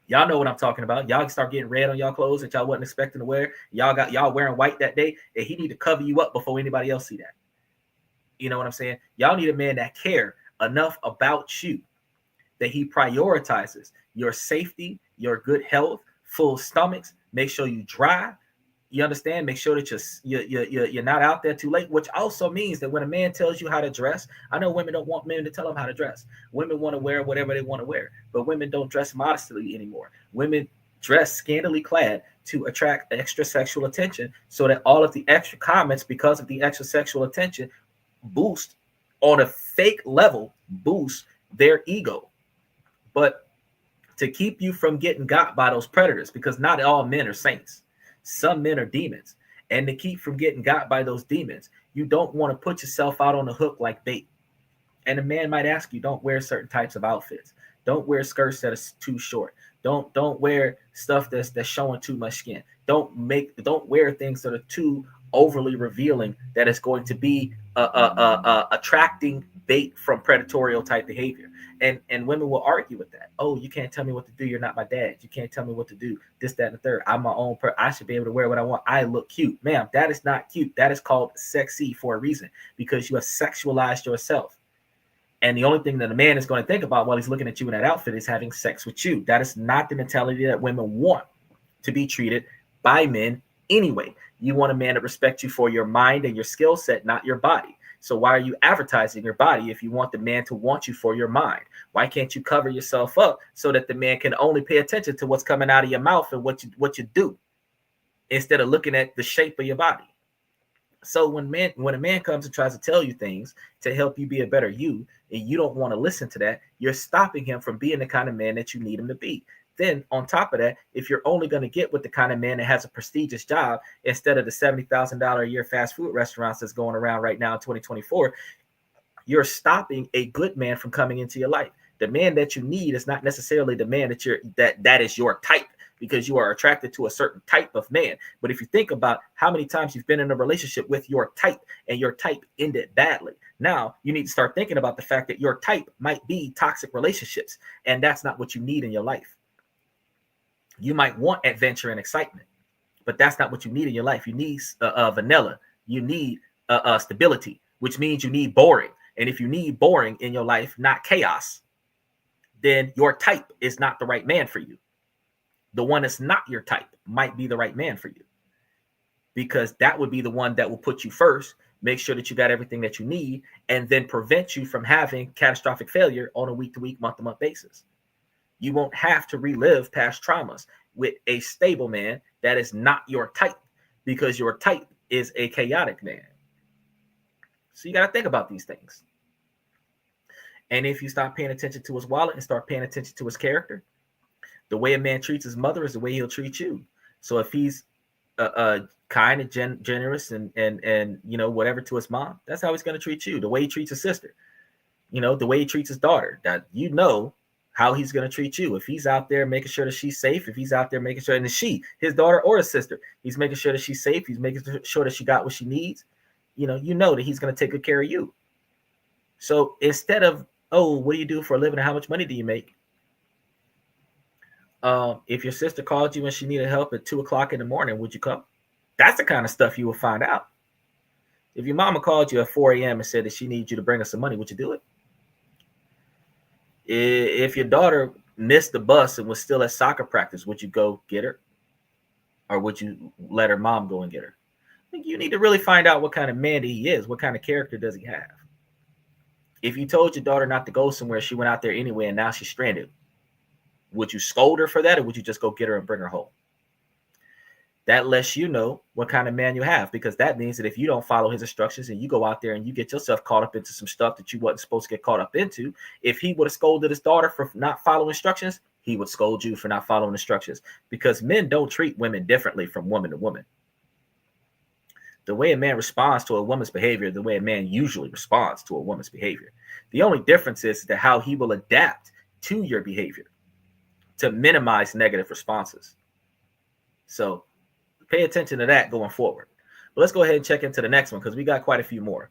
Y'all know what I'm talking about. Y'all start getting red on y'all clothes that y'all wasn't expecting to wear. Y'all wearing white that day, and he need to cover you up before anybody else see that. You know what I'm saying? Y'all need a man that care enough about you that he prioritizes your safety, your good health, full stomachs. Make sure you dry. You understand? Make sure that you're not out there too late, which also means that when a man tells you how to dress, I know women don't want men to tell them how to dress. Women want to wear whatever they want to wear, but women don't dress modestly anymore. Women dress scantily clad to attract extra sexual attention so that all of the extra comments, because of the extra sexual attention, boost on a fake level, boost their ego. But to keep you from getting got by those predators, because not all men are saints. Some men are demons. And to keep from getting got by those demons, you don't want to put yourself out on the hook like bait. And a man might ask you, don't wear certain types of outfits. Don't wear skirts that are too short. Don't wear stuff that's showing too much skin. Don't wear things that are too overly revealing that is going to be attracting bait from predatory type behavior. And women will argue with that. Oh, you can't tell me what to do. You're not my dad. You can't tell me what to do. This, that, and the third. I'm my own person. I should be able to wear what I want. I look cute. Ma'am, that is not cute. That is called sexy for a reason, because you have sexualized yourself. And the only thing that a man is going to think about while he's looking at you in that outfit is having sex with you. That is not the mentality that women want to be treated by men anyway. You want a man to respect you for your mind and your skill set, not your body. So why are you advertising your body if you want the man to want you for your mind? Why can't you cover yourself up so that the man can only pay attention to what's coming out of your mouth and what you do, instead of looking at the shape of your body? So when a man comes and tries to tell you things to help you be a better you, and you don't want to listen to that, you're stopping him from being the kind of man that you need him to be. Then on top of that, if you're only going to get with the kind of man that has a prestigious job instead of the $70,000 a year fast food restaurants that's going around right now in 2024, you're stopping a good man from coming into your life. The man that you need is not necessarily the man that is your type, because you are attracted to a certain type of man. But if you think about how many times you've been in a relationship with your type and your type ended badly, now you need to start thinking about the fact that your type might be toxic relationships, and that's not what you need in your life. You might want adventure and excitement, but that's not what you need in your life. You need vanilla. You need stability, which means you need boring. And if you need boring in your life, not chaos, then your type is not the right man for you. The one that's not your type might be the right man for you, because that would be the one that will put you first, make sure that you got everything that you need, and then prevent you from having catastrophic failure on a week-to-week, month-to-month basis. You won't have to relive past traumas with a stable man that is not your type, because your type is a chaotic man. So you got to think about these things. And if you stop paying attention to his wallet and start paying attention to his character, the way a man treats his mother is the way he'll treat you. So if he's kind and generous and whatever to his mom, that's how he's going to treat you. The way he treats his sister, the way he treats his daughter, that how he's going to treat you. If he's out there making sure that she's safe, if he's out there making sure, and his daughter or his sister, he's making sure that she's safe, he's making sure that she got what she needs, that he's going to take good care of you. So instead of, oh, what do you do for a living and how much money do you make? If your sister called you and she needed help at 2:00 in the morning, would you come? That's the kind of stuff you will find out. If your mama called you at 4 a.m. and said that she needs you to bring her some money, would you do it? If your daughter missed the bus and was still at soccer practice, would you go get her? Or would you let her mom go and get her? I think you need to really find out what kind of man he is. What kind of character does he have? If you told your daughter not to go somewhere, she went out there anyway, and now she's stranded, would you scold her for that, or would you just go get her and bring her home? That lets you know what kind of man you have, because that means that if you don't follow his instructions and you go out there and you get yourself caught up into some stuff that you wasn't supposed to get caught up into, if he would have scolded his daughter for not following instructions, he would scold you for not following instructions, because men don't treat women differently from woman to woman. The way a man responds to a woman's behavior, the way a man usually responds to a woman's behavior. The only difference is that how he will adapt to your behavior to minimize negative responses. So pay attention to that going forward. But let's go ahead and check into the next one, because we got quite a few more.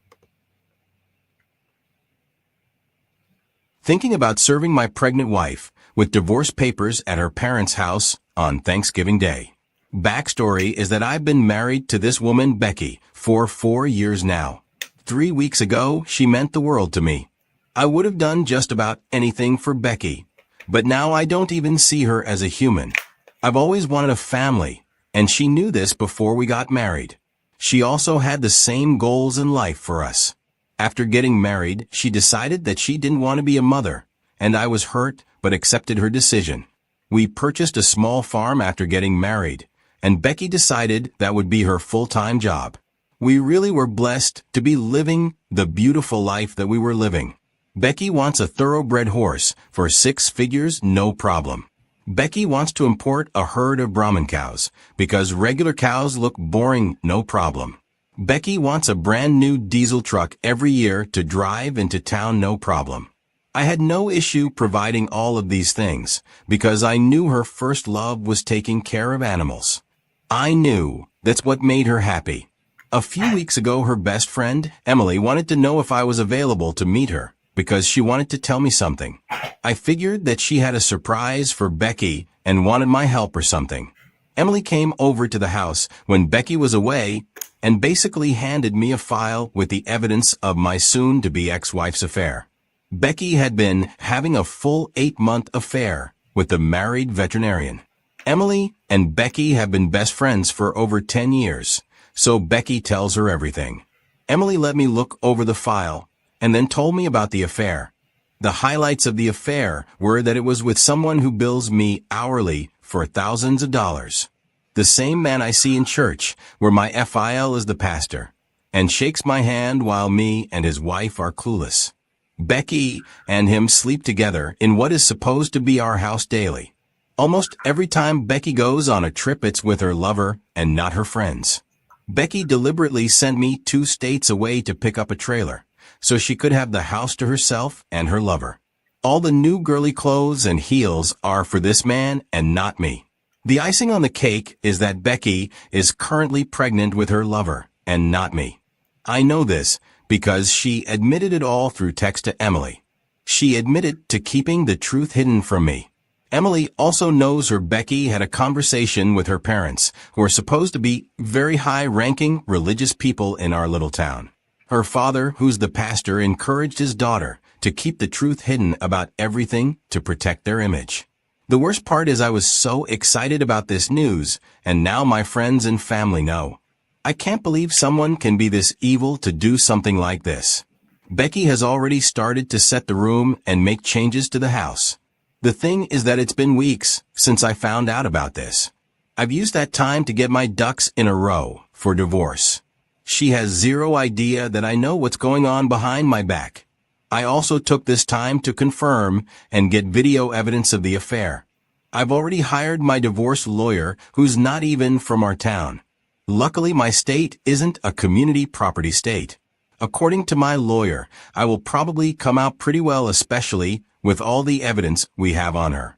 Thinking about serving my pregnant wife with divorce papers at her parents' house on Thanksgiving Day. Backstory is that I've been married to this woman, Becky, for 4 years now. 3 weeks ago, she meant the world to me. I would have done just about anything for Becky, but now I don't even see her as a human. I've always wanted a family, and she knew this before we got married. She also had the same goals in life for us. After getting married, she decided that she didn't want to be a mother, and I was hurt but accepted her decision. We purchased a small farm after getting married, and Becky decided that would be her full-time job. We really were blessed to be living the beautiful life that we were living. Becky wants a thoroughbred horse for 6 figures, no problem. Becky wants to import a herd of Brahman cows because regular cows look boring, no problem. Becky wants a brand new diesel truck every year to drive into town, no problem. I had no issue providing all of these things because I knew her first love was taking care of animals. I knew that's what made her happy. A few weeks ago, her best friend, Emily, wanted to know if I was available to meet her because she wanted to tell me something. I figured that she had a surprise for Becky and wanted my help or something. Emily came over to the house when Becky was away and basically handed me a file with the evidence of my soon-to-be ex-wife's affair. Becky had been having a full 8-month affair with the married veterinarian. Emily and Becky have been best friends for over 10 years, so Becky tells her everything. Emily let me look over the file and then told me about the affair. The highlights of the affair were that it was with someone who bills me hourly for thousands of dollars. The same man I see in church, where my FIL is the pastor, and shakes my hand while me and his wife are clueless. Becky and him sleep together in what is supposed to be our house daily. Almost every time Becky goes on a trip, it's with her lover and not her friends. Becky deliberately sent me 2 states away to pick up a trailer, so she could have the house to herself and her lover. All the new girly clothes and heels are for this man and not me. The icing on the cake is that Becky is currently pregnant with her lover and not me. I know this because she admitted it all through text to Emily. She admitted to keeping the truth hidden from me. Emily also knows her Becky had a conversation with her parents, who are supposed to be very high-ranking religious people in our little town. Her father, who's the pastor, encouraged his daughter to keep the truth hidden about everything to protect their image. The worst part is I was so excited about this news, and now my friends and family know. I can't believe someone can be this evil to do something like this. Becky has already started to set the room and make changes to the house. The thing is that it's been weeks since I found out about this. I've used that time to get my ducks in a row for divorce. She has zero idea that I know what's going on behind my back. I also took this time to confirm and get video evidence of the affair. I've already hired my divorce lawyer, who's not even from our town. Luckily, my state isn't a community property state. According to my lawyer, I will probably come out pretty well, especially with all the evidence we have on her.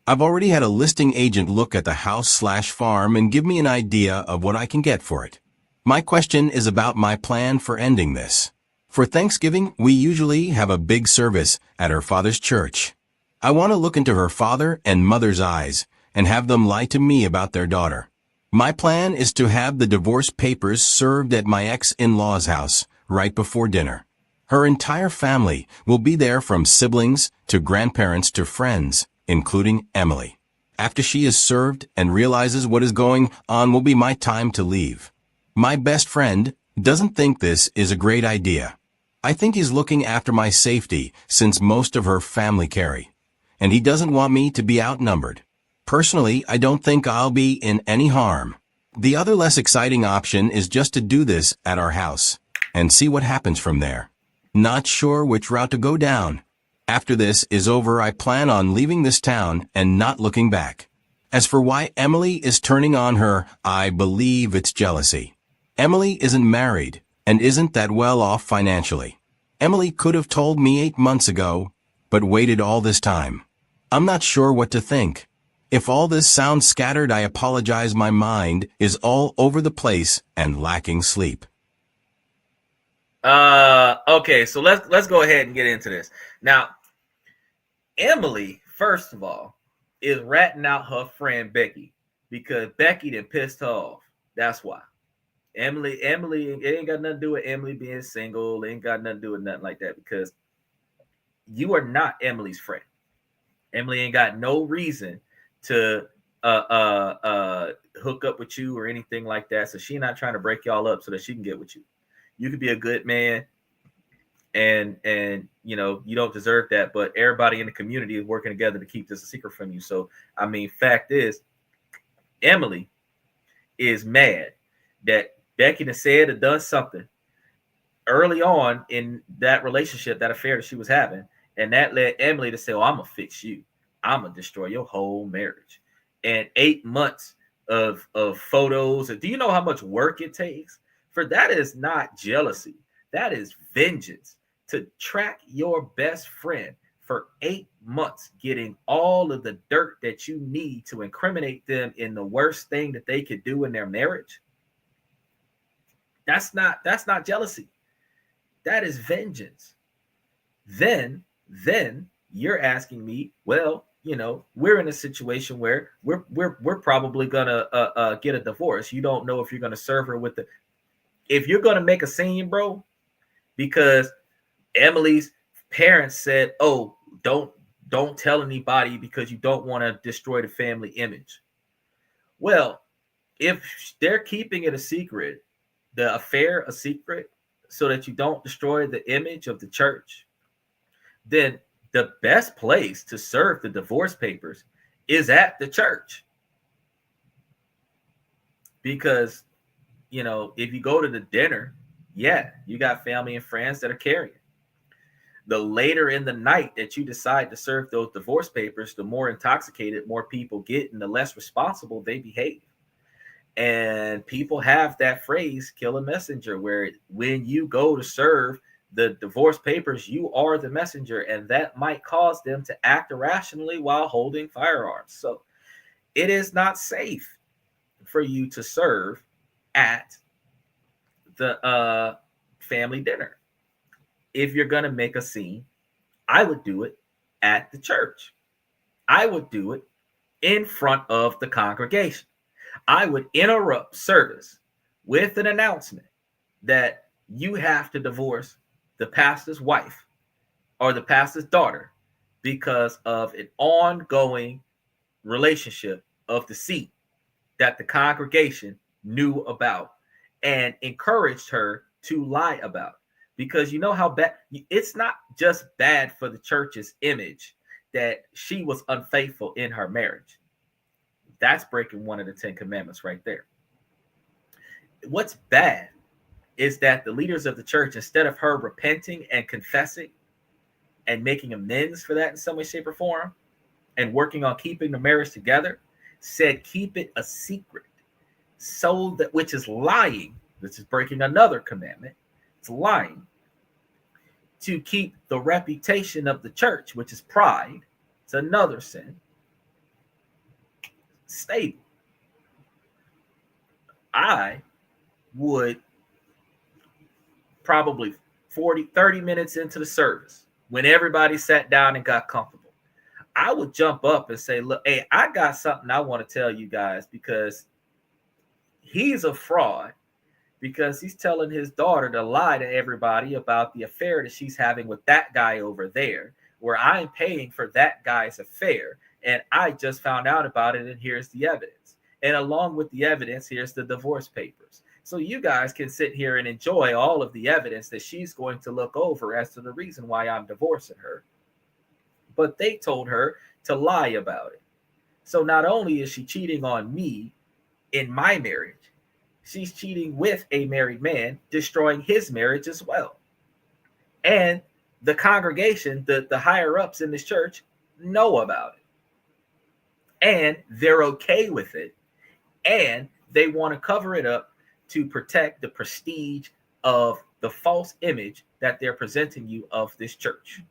I've already had a listing agent look at the house/farm and give me an idea of what I can get for it. My question is about my plan for ending this. For Thanksgiving, we usually have a big service at her father's church. I want to look into her father and mother's eyes and have them lie to me about their daughter. My plan is to have the divorce papers served at my ex-in-law's house right before dinner. Her entire family will be there, from siblings to grandparents to friends, including Emily. After she is served and realizes what is going on, will be my time to leave. My best friend doesn't think this is a great idea. I think he's looking after my safety since most of her family carry, and he doesn't want me to be outnumbered. Personally, I don't think I'll be in any harm. The other less exciting option is just to do this at our house and see what happens from there. Not sure which route to go down. After this is over, I plan on leaving this town and not looking back. As for why Emily is turning on her, I believe it's jealousy. Emily isn't married and isn't that well off financially. Emily could have told me 8 months ago, but waited all this time. I'm not sure what to think. If all this sounds scattered, I apologize. My mind is all over the place and lacking sleep. Okay, so let's go ahead and get into this. Now, Emily, first of all, is ratting out her friend Becky because Becky done pissed her off. That's why. Emily, it ain't got nothing to do with Emily being single. It ain't got nothing to do with nothing like that, because you are not Emily's friend. Emily ain't got no reason to hook up with you or anything like that. So she's not trying to break y'all up so that she can get with you. You could be a good man, and you know you don't deserve that, but everybody in the community is working together to keep this a secret from you. So I mean, fact is, Emily is mad that Becky has said or done something early on in that relationship, that affair that she was having, and that led Emily to say, "Oh, I'm gonna fix you. I'm gonna destroy your whole marriage." And 8 months of photos. And do you know how much work it takes? For that is not jealousy. That is vengeance. To track your best friend for 8 months, getting all of the dirt that you need to incriminate them in the worst thing that they could do in their marriage. That's not jealousy. That is vengeance. Then you're asking me, well, we're in a situation where we're probably gonna get a divorce. You don't know if you're gonna serve her with the if you're gonna make a scene, bro, because Emily's parents said, "Oh, don't tell anybody because you don't want to destroy the family image." Well, if they're keeping it a secret, the affair a secret, so that you don't destroy the image of the church, then the best place to serve the divorce papers is at the church. Because, if you go to the dinner, yeah, you got family and friends that are carrying. The later in the night that you decide to serve those divorce papers, the more intoxicated more people get and the less responsible they behave. And people have that phrase, kill a messenger, where when you go to serve the divorce papers, you are the messenger, and that might cause them to act irrationally while holding firearms. So it is not safe for you to serve at the family dinner. If you're going to make a scene, I would do it at the church. I would do it in front of the congregation. I would interrupt service with an announcement that you have to divorce the pastor's wife or the pastor's daughter because of an ongoing relationship of deceit that the congregation knew about and encouraged her to lie about. Because you know how bad it's not just bad for the church's image that she was unfaithful in her marriage. That's breaking one of the 10 commandments right there. What's bad is that the leaders of the church, instead of her repenting and confessing and making amends for that in some way, shape, or form, and working on keeping the marriage together, said keep it a secret. So that, which is lying, this is breaking another commandment. It's lying to keep the reputation of the church, which is pride. It's another sin. Stable. I would probably 30 minutes into the service, when everybody sat down and got comfortable, I would jump up and say, look, hey, I got something I want to tell you guys, because he's a fraud, because he's telling his daughter to lie to everybody about the affair that she's having with that guy over there, where I'm paying for that guy's affair. And I just found out about it, and here's the evidence. And along with the evidence, here's the divorce papers. So you guys can sit here and enjoy all of the evidence that she's going to look over as to the reason why I'm divorcing her. But they told her to lie about it. So not only is she cheating on me in my marriage, she's cheating with a married man, destroying his marriage as well. And the congregation, the higher ups in this church, know about it. And they're okay with it. And they want to cover it up to protect the prestige of the false image that they're presenting you of this church.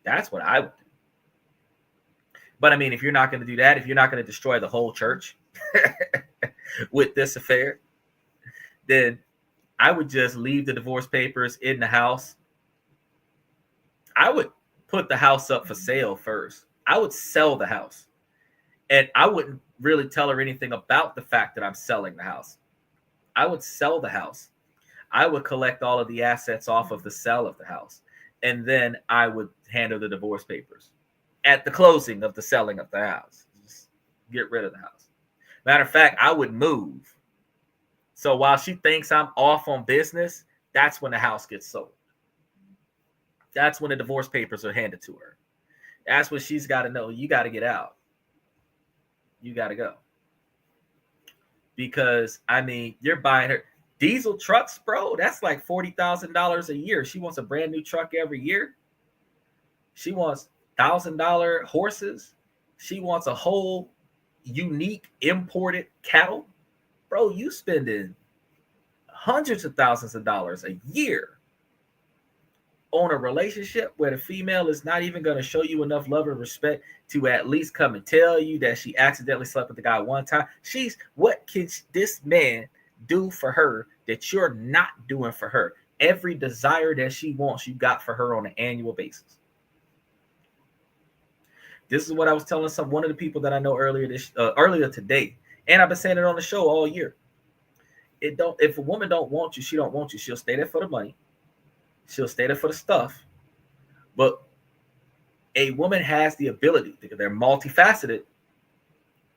That's what I would do. But I mean, if you're not going to do that, if you're not going to destroy the whole church with this affair, then I would just leave the divorce papers in the house. I would put the house up for sale first. I would sell the house. And I wouldn't really tell her anything about the fact that I'm selling the house. I would sell the house. I would collect all of the assets off of the sale of the house. And then I would handle the divorce papers at the closing of the selling of the house. Just get rid of the house. Matter of fact, I would move. So while she thinks I'm off on business, that's when the house gets sold. That's when the divorce papers are handed to her. That's what she's got to know. You got to get out. You got to go. Because, I mean, you're buying her diesel trucks, bro. That's like $40,000 a year. She wants a brand new truck every year. She wants $1,000 horses. She wants a whole unique imported cattle. Bro, you spending hundreds of thousands of dollars a year on a relationship where the female is not even going to show you enough love and respect to at least come and tell you that she accidentally slept with the guy one time. What can this man do for her that you're not doing for her? Every desire that she wants, you got for her on an annual basis. This is what I was telling one of the people that I know earlier today, and I've been saying it on the show all year. If a woman don't want you, she don't want you. She'll stay there for the money. She'll stay there for the stuff. But a woman has the ability, they're multifaceted,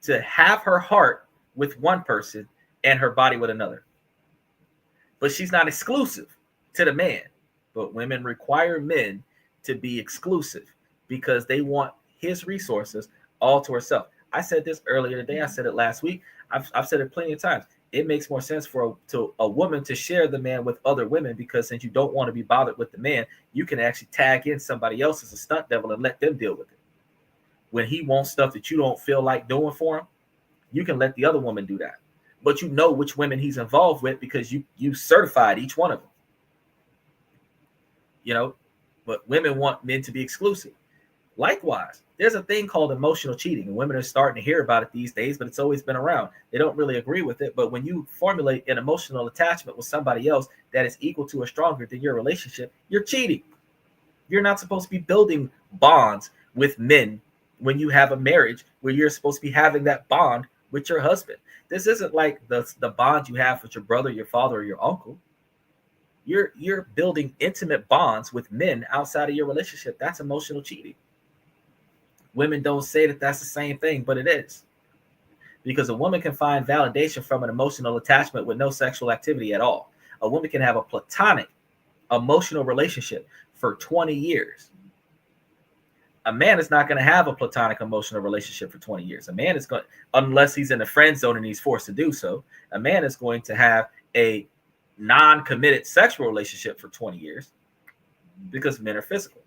to have her heart with one person and her body with another. But she's not exclusive to the man. But women require men to be exclusive because they want his resources all to herself. I said this earlier today. I said it last week. I've said it plenty of times. It makes more sense for a woman to share the man with other women, because since you don't want to be bothered with the man, you can actually tag in somebody else as a stunt devil and let them deal with it. When he wants stuff that you don't feel like doing for him, you can let the other woman do that. But you know which women he's involved with because you certified each one of them. You know, but women want men to be exclusive. Likewise, there's a thing called emotional cheating, and women are starting to hear about it these days, but it's always been around. They don't really agree with it, but when you formulate an emotional attachment with somebody else that is equal to or stronger than your relationship, you're cheating. You're not supposed to be building bonds with men when you have a marriage where you're supposed to be having that bond with your husband. This isn't like the bond you have with your brother, your father, or your uncle. You're building intimate bonds with men outside of your relationship. That's emotional cheating. Women don't say that that's the same thing, but it is. Because a woman can find validation from an emotional attachment with no sexual activity at all. A woman can have a platonic emotional relationship for 20 years. A man is not going to have a platonic emotional relationship for 20 years. A man is going, unless he's in the friend zone and he's forced to do so, a man is going to have a non-committed sexual relationship for 20 years because men are physical.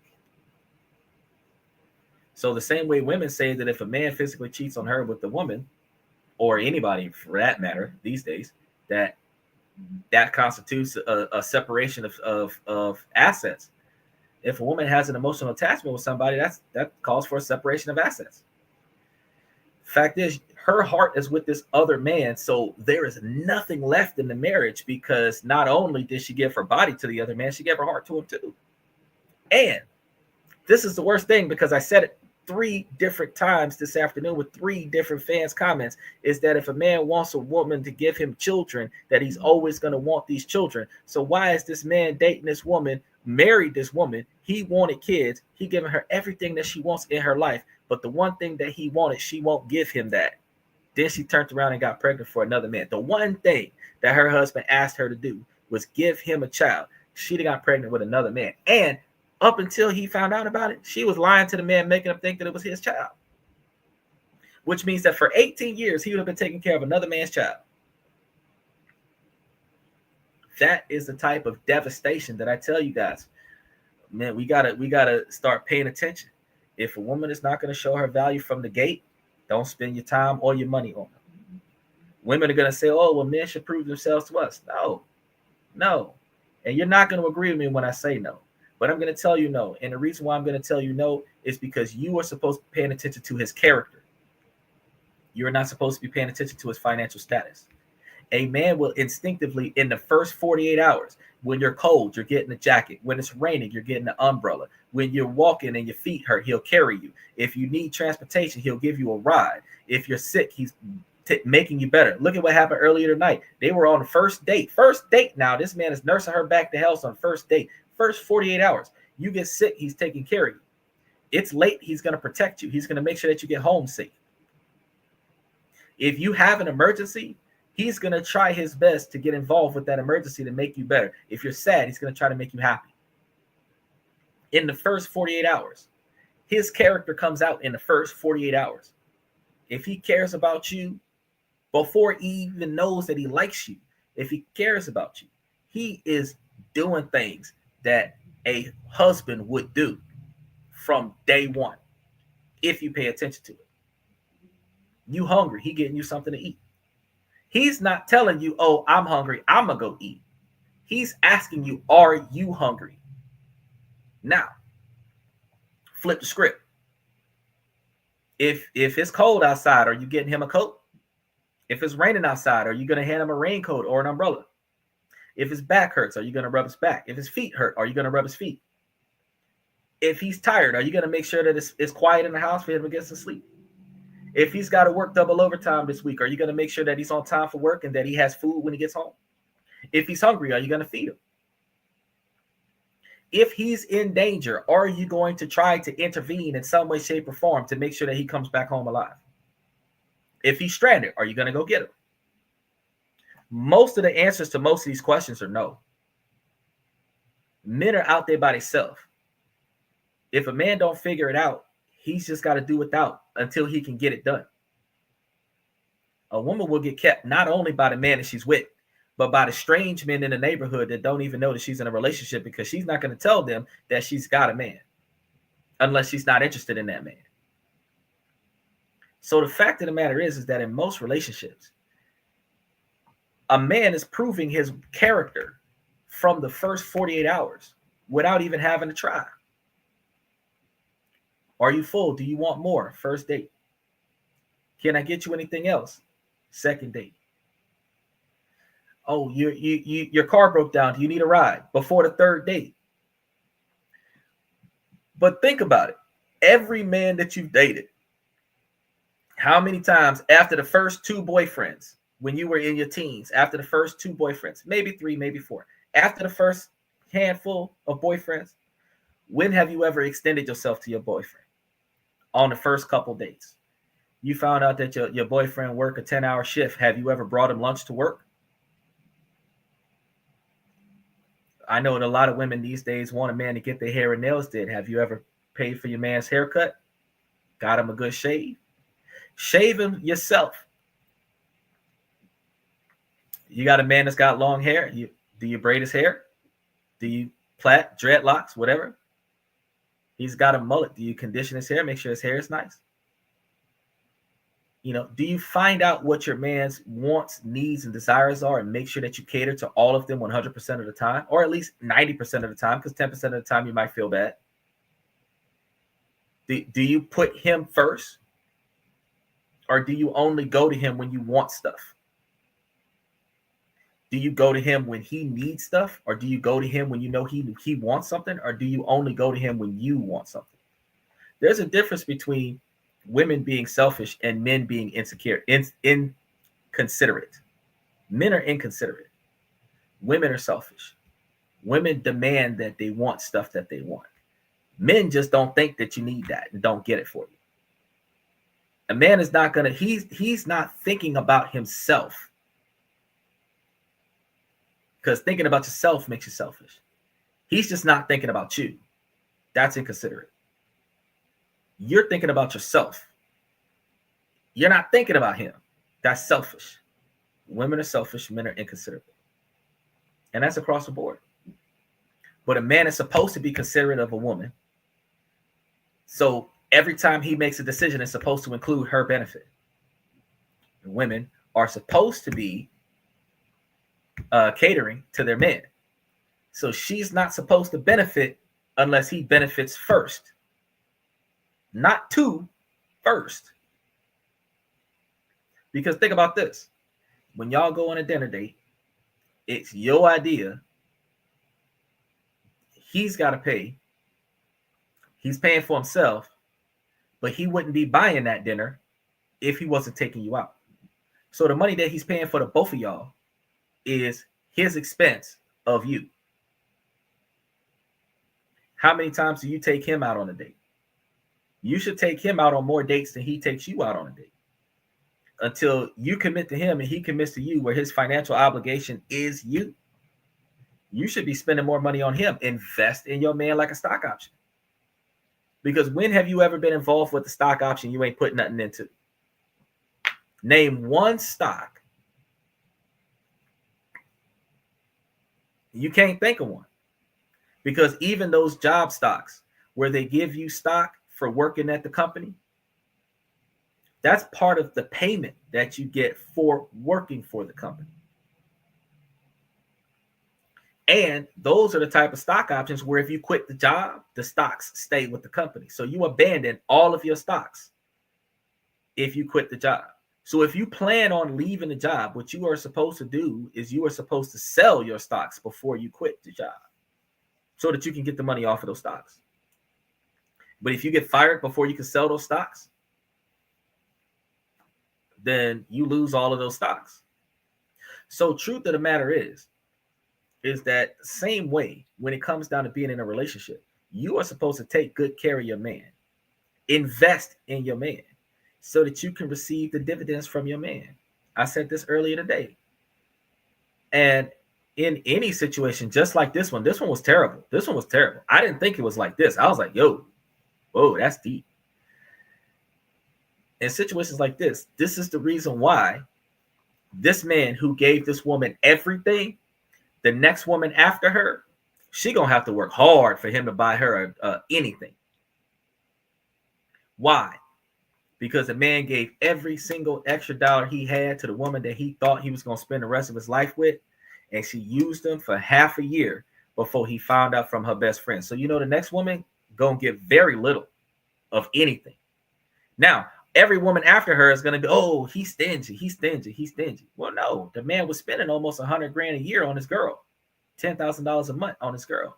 So the same way women say that if a man physically cheats on her with the woman, or anybody for that matter these days, that constitutes a separation of assets. If a woman has an emotional attachment with somebody, that calls for a separation of assets. Fact is, her heart is with this other man, so there is nothing left in the marriage, because not only did she give her body to the other man, she gave her heart to him too. And this is the worst thing, because I said it 3 different times this afternoon with 3 different fans' comments, is that if a man wants a woman to give him children, that he's always going to want these children. So why is this man dating this woman, married this woman? He wanted kids. He giving her everything that she wants in her life. But the one thing that he wanted, she won't give him that. Then she turned around and got pregnant for another man. The one thing that her husband asked her to do was give him a child. She got pregnant with another man. And up until he found out about it, she was lying to the man, making him think that it was his child. Which means that for 18 years, he would have been taking care of another man's child. That is the type of devastation that I tell you guys. Man, we gotta start paying attention. If a woman is not going to show her value from the gate, don't spend your time or your money on her. Women are going to say, oh, well, men should prove themselves to us. No. And you're not going to agree with me when I say no. But I'm going to tell you no. And the reason why I'm going to tell you no is because you are supposed to be paying attention to his character. You're not supposed to be paying attention to his financial status. A man will instinctively, in the first 48 hours, when you're cold, you're getting a jacket. When it's raining, you're getting an umbrella. When you're walking and your feet hurt, he'll carry you. If you need transportation, he'll give you a ride. If you're sick, he's making you better. Look at what happened earlier tonight. They were on the first date. First date now. This man is nursing her back to health on first date. First 48 hours. You get sick, he's taking care of you. It's late, he's going to protect you. He's going to make sure that you get home safe. If you have an emergency, he's going to try his best to get involved with that emergency to make you better. If you're sad, he's going to try to make you happy. In the first 48 hours, his character comes out in the first 48 hours. If he cares about you before he even knows that he likes you, if he cares about you, he is doing things that a husband would do from day one if you pay attention to it. You hungry, he getting you something to eat. He's not telling you, oh, I'm hungry, I'm going to go eat. He's asking you, are you hungry? Now, flip the script. If it's cold outside, are you getting him a coat? If it's raining outside, are you going to hand him a raincoat or an umbrella? If his back hurts, are you going to rub his back? If his feet hurt, are you going to rub his feet? If he's tired, are you going to make sure that it's quiet in the house for him to get some sleep? If he's got to work double overtime this week, are you going to make sure that he's on time for work and that he has food when he gets home? If he's hungry, are you going to feed him? If he's in danger, are you going to try to intervene in some way, shape, or form to make sure that he comes back home alive? If he's stranded, are you going to go get him? Most of the answers to most of these questions are no. Men are out there by themselves. If a man don't figure it out, he's just got to do without until he can get it done. A woman will get kept not only by the man that she's with, but by the strange men in the neighborhood that don't even know that she's in a relationship, because she's not going to tell them that she's got a man unless she's not interested in that man. So the fact of the matter is that in most relationships, a man is proving his character from the first 48 hours without even having to try. Are you full? Do you want more? First date. Can I get you anything else? Second date. Oh, your car broke down. Do you need a ride? Before the third date. But think about it. Every man that you've dated, how many times after the first two boyfriends, when you were in your teens, after the first two boyfriends, maybe three, maybe four, after the first handful of boyfriends, when have you ever extended yourself to your boyfriend? On the first couple dates. You found out that your boyfriend worked a 10-hour shift. Have you ever brought him lunch to work? I know that a lot of women these days want a man to get their hair and nails did. Have you ever paid for your man's haircut? Got him a good shave? Shave him yourself. You got a man that's got long hair. Do you braid his hair? Do you plait, dreadlocks, whatever? He's got a mullet. Do you condition his hair? Make sure his hair is nice. Do you find out what your man's wants, needs, and desires are and make sure that you cater to all of them 100% of the time, or at least 90% of the time, because 10% of the time you might feel bad? Do you put him first, or do you only go to him when you want stuff? Do you go to him when he needs stuff, or do you go to him when you know he wants something, or do you only go to him when you want something? There's a difference between women being selfish and men being insecure, inconsiderate. Men are inconsiderate. Women are selfish. Women demand that they want stuff that they want. Men just don't think that you need that and don't get it for you. A man is not gonna, he's not thinking about himself, because thinking about yourself makes you selfish. He's just not thinking about you. That's inconsiderate. You're thinking about yourself. You're not thinking about him. That's selfish. Women are selfish. Men are inconsiderate. And that's across the board. But a man is supposed to be considerate of a woman. So every time he makes a decision, it's supposed to include her benefit. And women are supposed to be catering to their men. So she's not supposed to benefit unless he benefits first. Not two, first. Because think about this. When y'all go on a dinner date, it's your idea. He's got to pay. He's paying for himself, but he wouldn't be buying that dinner if he wasn't taking you out. So the money that he's paying for the both of y'all is his expense of you. How many times do you take him out on a date? You should take him out on more dates than he takes you out on a date, until you commit to him and he commits to you, where his financial obligation is you. You should be spending more money on him. Invest in your man like a stock option. Because when have you ever been involved with the stock option you ain't put nothing into? Name one stock. You can't think of one. Because even those job stocks where they give you stock for working at the company, that's part of the payment that you get for working for the company. And those are the type of stock options where if you quit the job, the stocks stay with the company. So you abandon all of your stocks if you quit the job. So if you plan on leaving the job, what you are supposed to do is you are supposed to sell your stocks before you quit the job so that you can get the money off of those stocks. But if you get fired before you can sell those stocks, then you lose all of those stocks. So truth of the matter is that same way when it comes down to being in a relationship, you are supposed to take good care of your man, invest in your man so that you can receive the dividends from your man. I said this earlier today. And in any situation, just like this one was terrible. This one was terrible. I didn't think it was like this. I was like, yo, whoa, that's deep. In situations like this is the reason why this man who gave this woman everything, the next woman after her, she gonna have to work hard for him to buy her anything. Why? Because the man gave every single extra dollar he had to the woman that he thought he was going to spend the rest of his life with, and she used them for half a year before he found out from her best friend. So you know the next woman going to get very little of anything. Now, every woman after her is going to be, oh, he's stingy, he's stingy, he's stingy. Well, no, the man was spending almost $100,000 a year on his girl, $10,000 a month on his girl,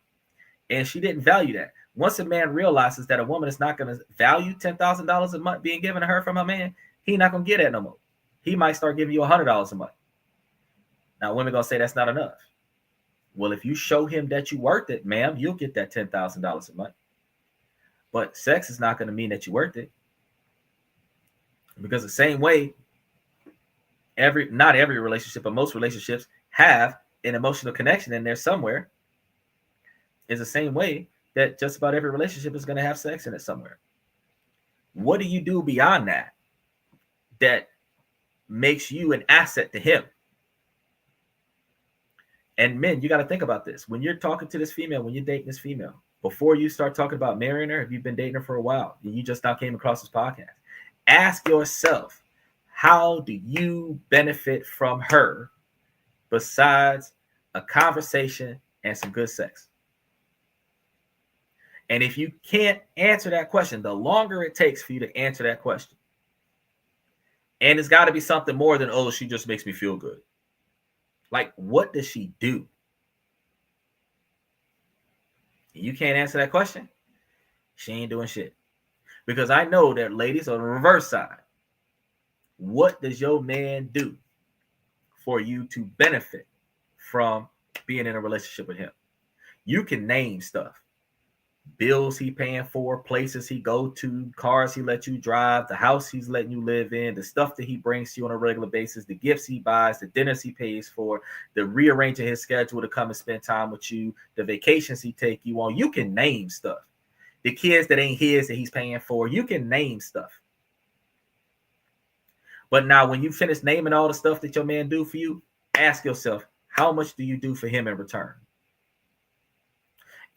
and she didn't value that. Once a man realizes that a woman is not going to value $10,000 a month being given to her from her man, he's not going to get that no more. He might start giving you $100 a month. Now, women going to say that's not enough. Well, if you show him that you're worth it, ma'am, you'll get that $10,000 a month. But sex is not going to mean that you're worth it. Because the same way, not every relationship, but most relationships have an emotional connection in there somewhere, is the same way that just about every relationship is going to have sex in it somewhere. What do you do beyond that that makes you an asset to him? And men, you got to think about this. When you're talking to this female, when you're dating this female, before you start talking about marrying her, if you've been dating her for a while and you just now came across this podcast, ask yourself, how do you benefit from her besides a conversation and some good sex? And if you can't answer that question, the longer it takes for you to answer that question, and it's got to be something more than, oh, she just makes me feel good. Like, what does she do? You can't answer that question, she ain't doing shit. Because I know that ladies on the reverse side, what does your man do for you to benefit from being in a relationship with him? You can name stuff. Bills he paying for, places he go to, cars he let you drive, the house he's letting you live in, the stuff that he brings to you on a regular basis, the gifts he buys, the dinners he pays for, the rearranging his schedule to come and spend time with you, the vacations he take you on. You can name stuff. The kids that ain't his that he's paying for, you can name stuff. But now when you finish naming all the stuff that your man do for you, ask yourself, how much do you do for him in return?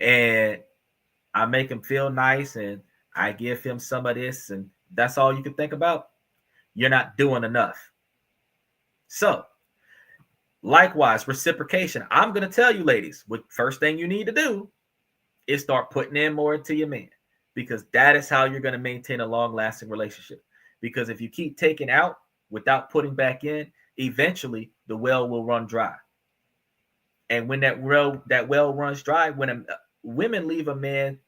And I make him feel nice and I give him some of this, and that's all you can think about, you're not doing enough. So, likewise, reciprocation. I'm going to tell you, ladies, what first thing you need to do is start putting in more into your man, because that is how you're going to maintain a long-lasting relationship. Because if you keep taking out without putting back in, eventually the well will run dry. And when that well runs dry, when women leave a man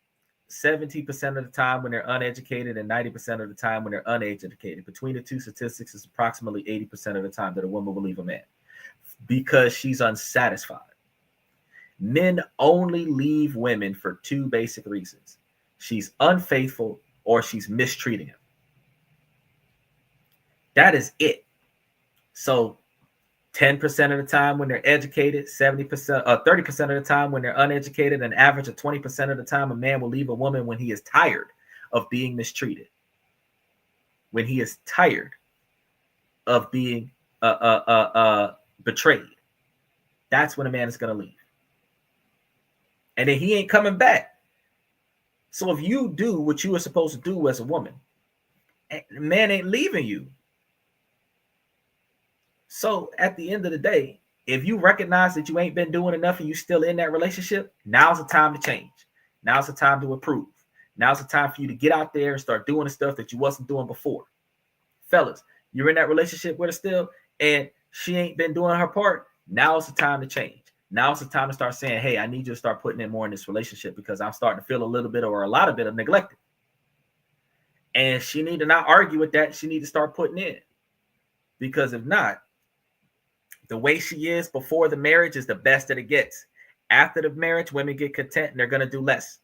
70% of the time when they're uneducated and 90% of the time when they're uneducated. Between the two statistics, is approximately 80% of the time that a woman will leave a man because she's unsatisfied. Men only leave women for two basic reasons. She's unfaithful or she's mistreating him. That is it. So 10% of the time when they're educated, 70%, 30% of the time when they're uneducated, an average of 20% of the time a man will leave a woman when he is tired of being mistreated. When he is tired of being betrayed. That's when a man is going to leave. And then he ain't coming back. So if you do what you were supposed to do as a woman, the man ain't leaving you. So at the end of the day, if you recognize that you ain't been doing enough and you still in that relationship, now's the time to change. Now's the time to improve. Now's the time for you to get out there and start doing the stuff that you wasn't doing before. Fellas, You're in that relationship with her still, and she ain't been doing her part. Now's the time to change. Now's the time to start saying, hey, I need you to start putting in more in this relationship because I'm starting to feel a little bit or a lot of bit of neglected. And she need to not argue with that. She need to start putting in. Because if not, the way she is before the marriage is the best that it gets. After the marriage, women get content and they're going to do less.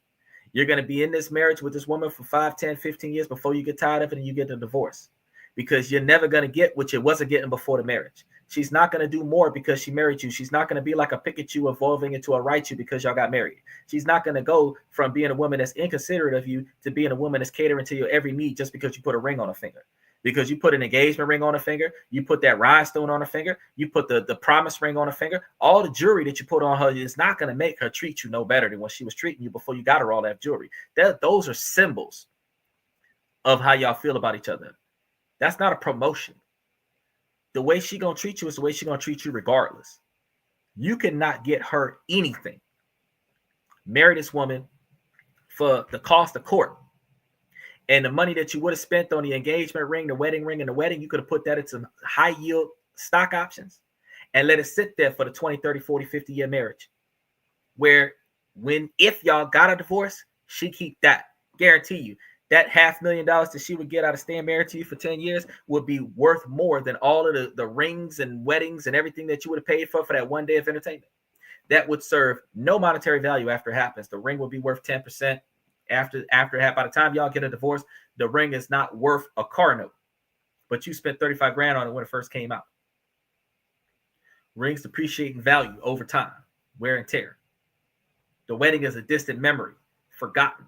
You're going to be in this marriage with this woman for 5, 10, 15 years before you get tired of it and you get a divorce. Because you're never going to get what you wasn't getting before the marriage. She's not going to do more because she married you. She's not going to be like a Pikachu evolving into a Raichu because y'all got married. She's not going to go from being a woman that's inconsiderate of you to being a woman that's catering to your every need just because you put a ring on her finger. Because you put an engagement ring on her finger, you put that rhinestone on her finger, you put the promise ring on her finger, all the jewelry that you put on her is not going to make her treat you no better than when she was treating you before you got her all that jewelry. Those are symbols of how y'all feel about each other. That's not a promotion. The way she gonna treat you is the way she gonna treat you regardless. You cannot get her anything. Marry this woman for the cost of court. And the money that you would have spent on the engagement ring, the wedding ring, and the wedding, you could have put that into high yield stock options and let it sit there for the 20, 30, 40, 50 year marriage. Where if y'all got a divorce, she keep that. Guarantee you. That $500,000 that she would get out of staying married to you for 10 years would be worth more than all of the rings and weddings and everything that you would have paid for that one day of entertainment. That would serve no monetary value after it happens. The ring would be worth 10% after it happens. By the time y'all get a divorce, the ring is not worth a car note. But you spent 35 grand on it when it first came out. Rings depreciate in value over time, wear and tear. The wedding is a distant memory, forgotten.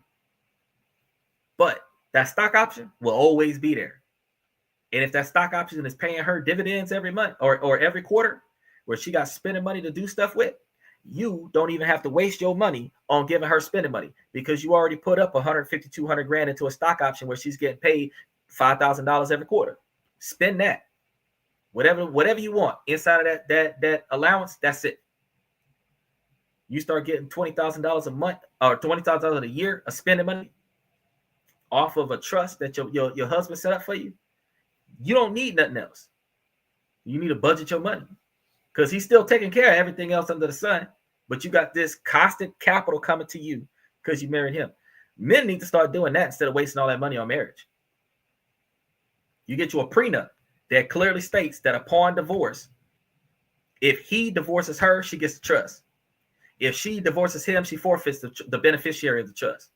But that stock option will always be there. And if that stock option is paying her dividends every month or every quarter, where she got spending money to do stuff with, you don't even have to waste your money on giving her spending money because you already put up 150, 200 grand into a stock option where she's getting paid $5,000 every quarter. Spend that. Whatever you want inside of that allowance, that's it. You start getting $20,000 a month or $20,000 a year of spending money off of a trust that your husband set up for you. You don't need nothing else. You need to budget your money because he's still taking care of everything else under the sun. But you got this constant capital coming to you because you married him. Men need to start doing that instead of wasting all that money on marriage. You get you a prenup that clearly states that upon divorce, if he divorces her, she gets the trust. If she divorces him, she forfeits the beneficiary of the trust.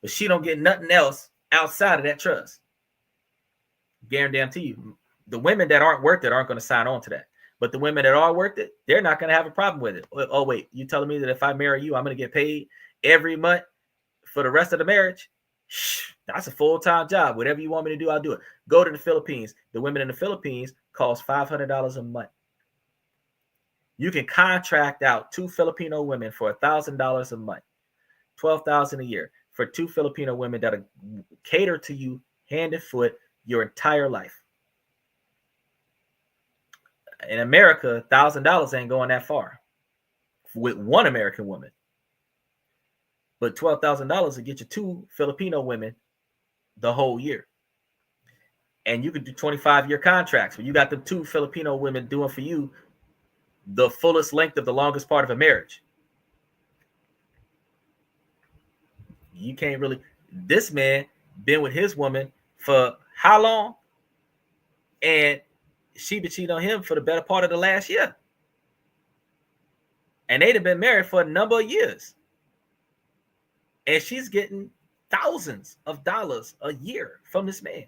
But she don't get nothing else outside of that trust. Guarantee you, the women that aren't worth it aren't going to sign on to that. But the women that are worth it, they're not going to have a problem with it. Oh, wait, you telling me that if I marry you, I'm going to get paid every month for the rest of the marriage? Shh, that's a full-time job. Whatever you want me to do, I'll do it. Go to the Philippines. The women in the Philippines cost $500 a month. You can contract out 2 Filipino women for $1,000 a month, $12,000 a year. For 2 Filipino women that'll cater to you hand and foot your entire life. In America, $1,000 ain't going that far with one American woman. But $12,000 will get you 2 Filipino women the whole year. And you could do 25-year contracts where you got the 2 Filipino women doing for you the fullest length of the longest part of a marriage. You can't really. This man been with his woman for how long? And she been cheating on him for the better part of the last year. And they'd have been married for a number of years. And she's getting thousands of dollars a year from this man.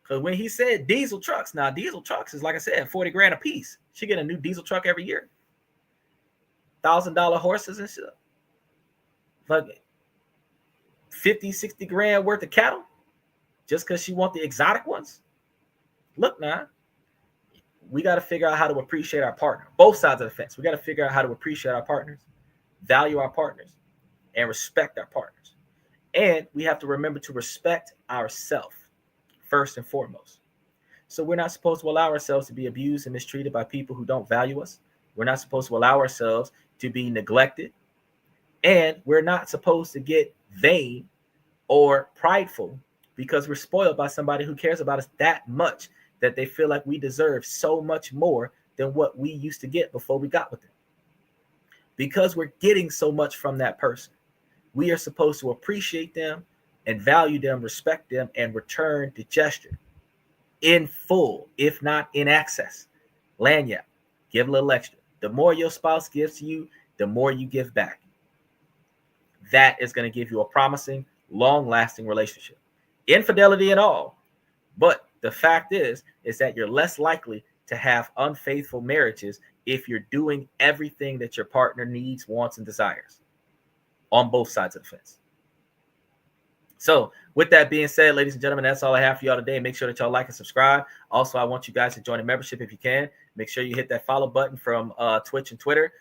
Because when he said diesel trucks, now diesel trucks is, like I said, 40 grand a piece. She get a new diesel truck every year. $1,000 horses and shit. Fucking 50, 60 grand worth of cattle just because she want the exotic ones. Look, now, we got to figure out how to appreciate our partner. Both sides of the fence. We got to figure out how to appreciate our partners, value our partners, and respect our partners. And we have to remember to respect ourselves first and foremost. So we're not supposed to allow ourselves to be abused and mistreated by people who don't value us. We're not supposed to allow ourselves to be neglected. And we're not supposed to get vain or prideful because we're spoiled by somebody who cares about us that much that they feel like we deserve so much more than what we used to get before we got with them. Because we're getting so much from that person, we are supposed to appreciate them and value them, respect them, and return the gesture in full, if not in excess. Lanyap, give a little extra. The more your spouse gives to you, the more you give back. That is going to give you a promising, long-lasting relationship. Infidelity and all. But the fact is that you're less likely to have unfaithful marriages if you're doing everything that your partner needs, wants, and desires on both sides of the fence. So with that being said, ladies and gentlemen, that's all I have for y'all today. Make sure that y'all like and subscribe. Also, I want you guys to join the membership if you can. Make sure you hit that follow button from Twitch and Twitter.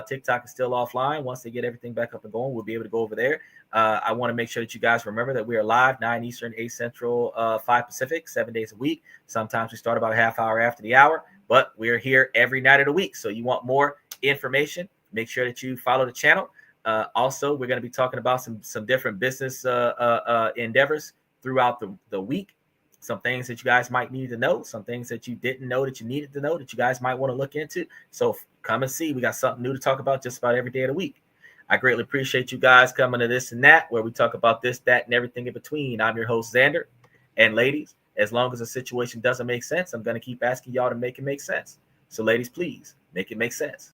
TikTok is still offline. Once they get everything back up and going, we'll be able to go over there. I want to make sure that you guys remember that we are live 9 Eastern, 8 Central, 5 Pacific, 7 days a week. Sometimes we start about a half hour after the hour, but we're here every night of the week. So you want more information, make sure that you follow the channel. Also, we're going to be talking about some different business endeavors throughout the week. Some things that you guys might need to know, some things that you didn't know that you needed to know that you guys might want to look into. So come and see. We got something new to talk about just about every day of the week. I greatly appreciate you guys coming to This and That, where we talk about this, that, and everything in between. I'm your host, Xander. And ladies, as long as the situation doesn't make sense, I'm going to keep asking y'all to make it make sense. So ladies, please make it make sense.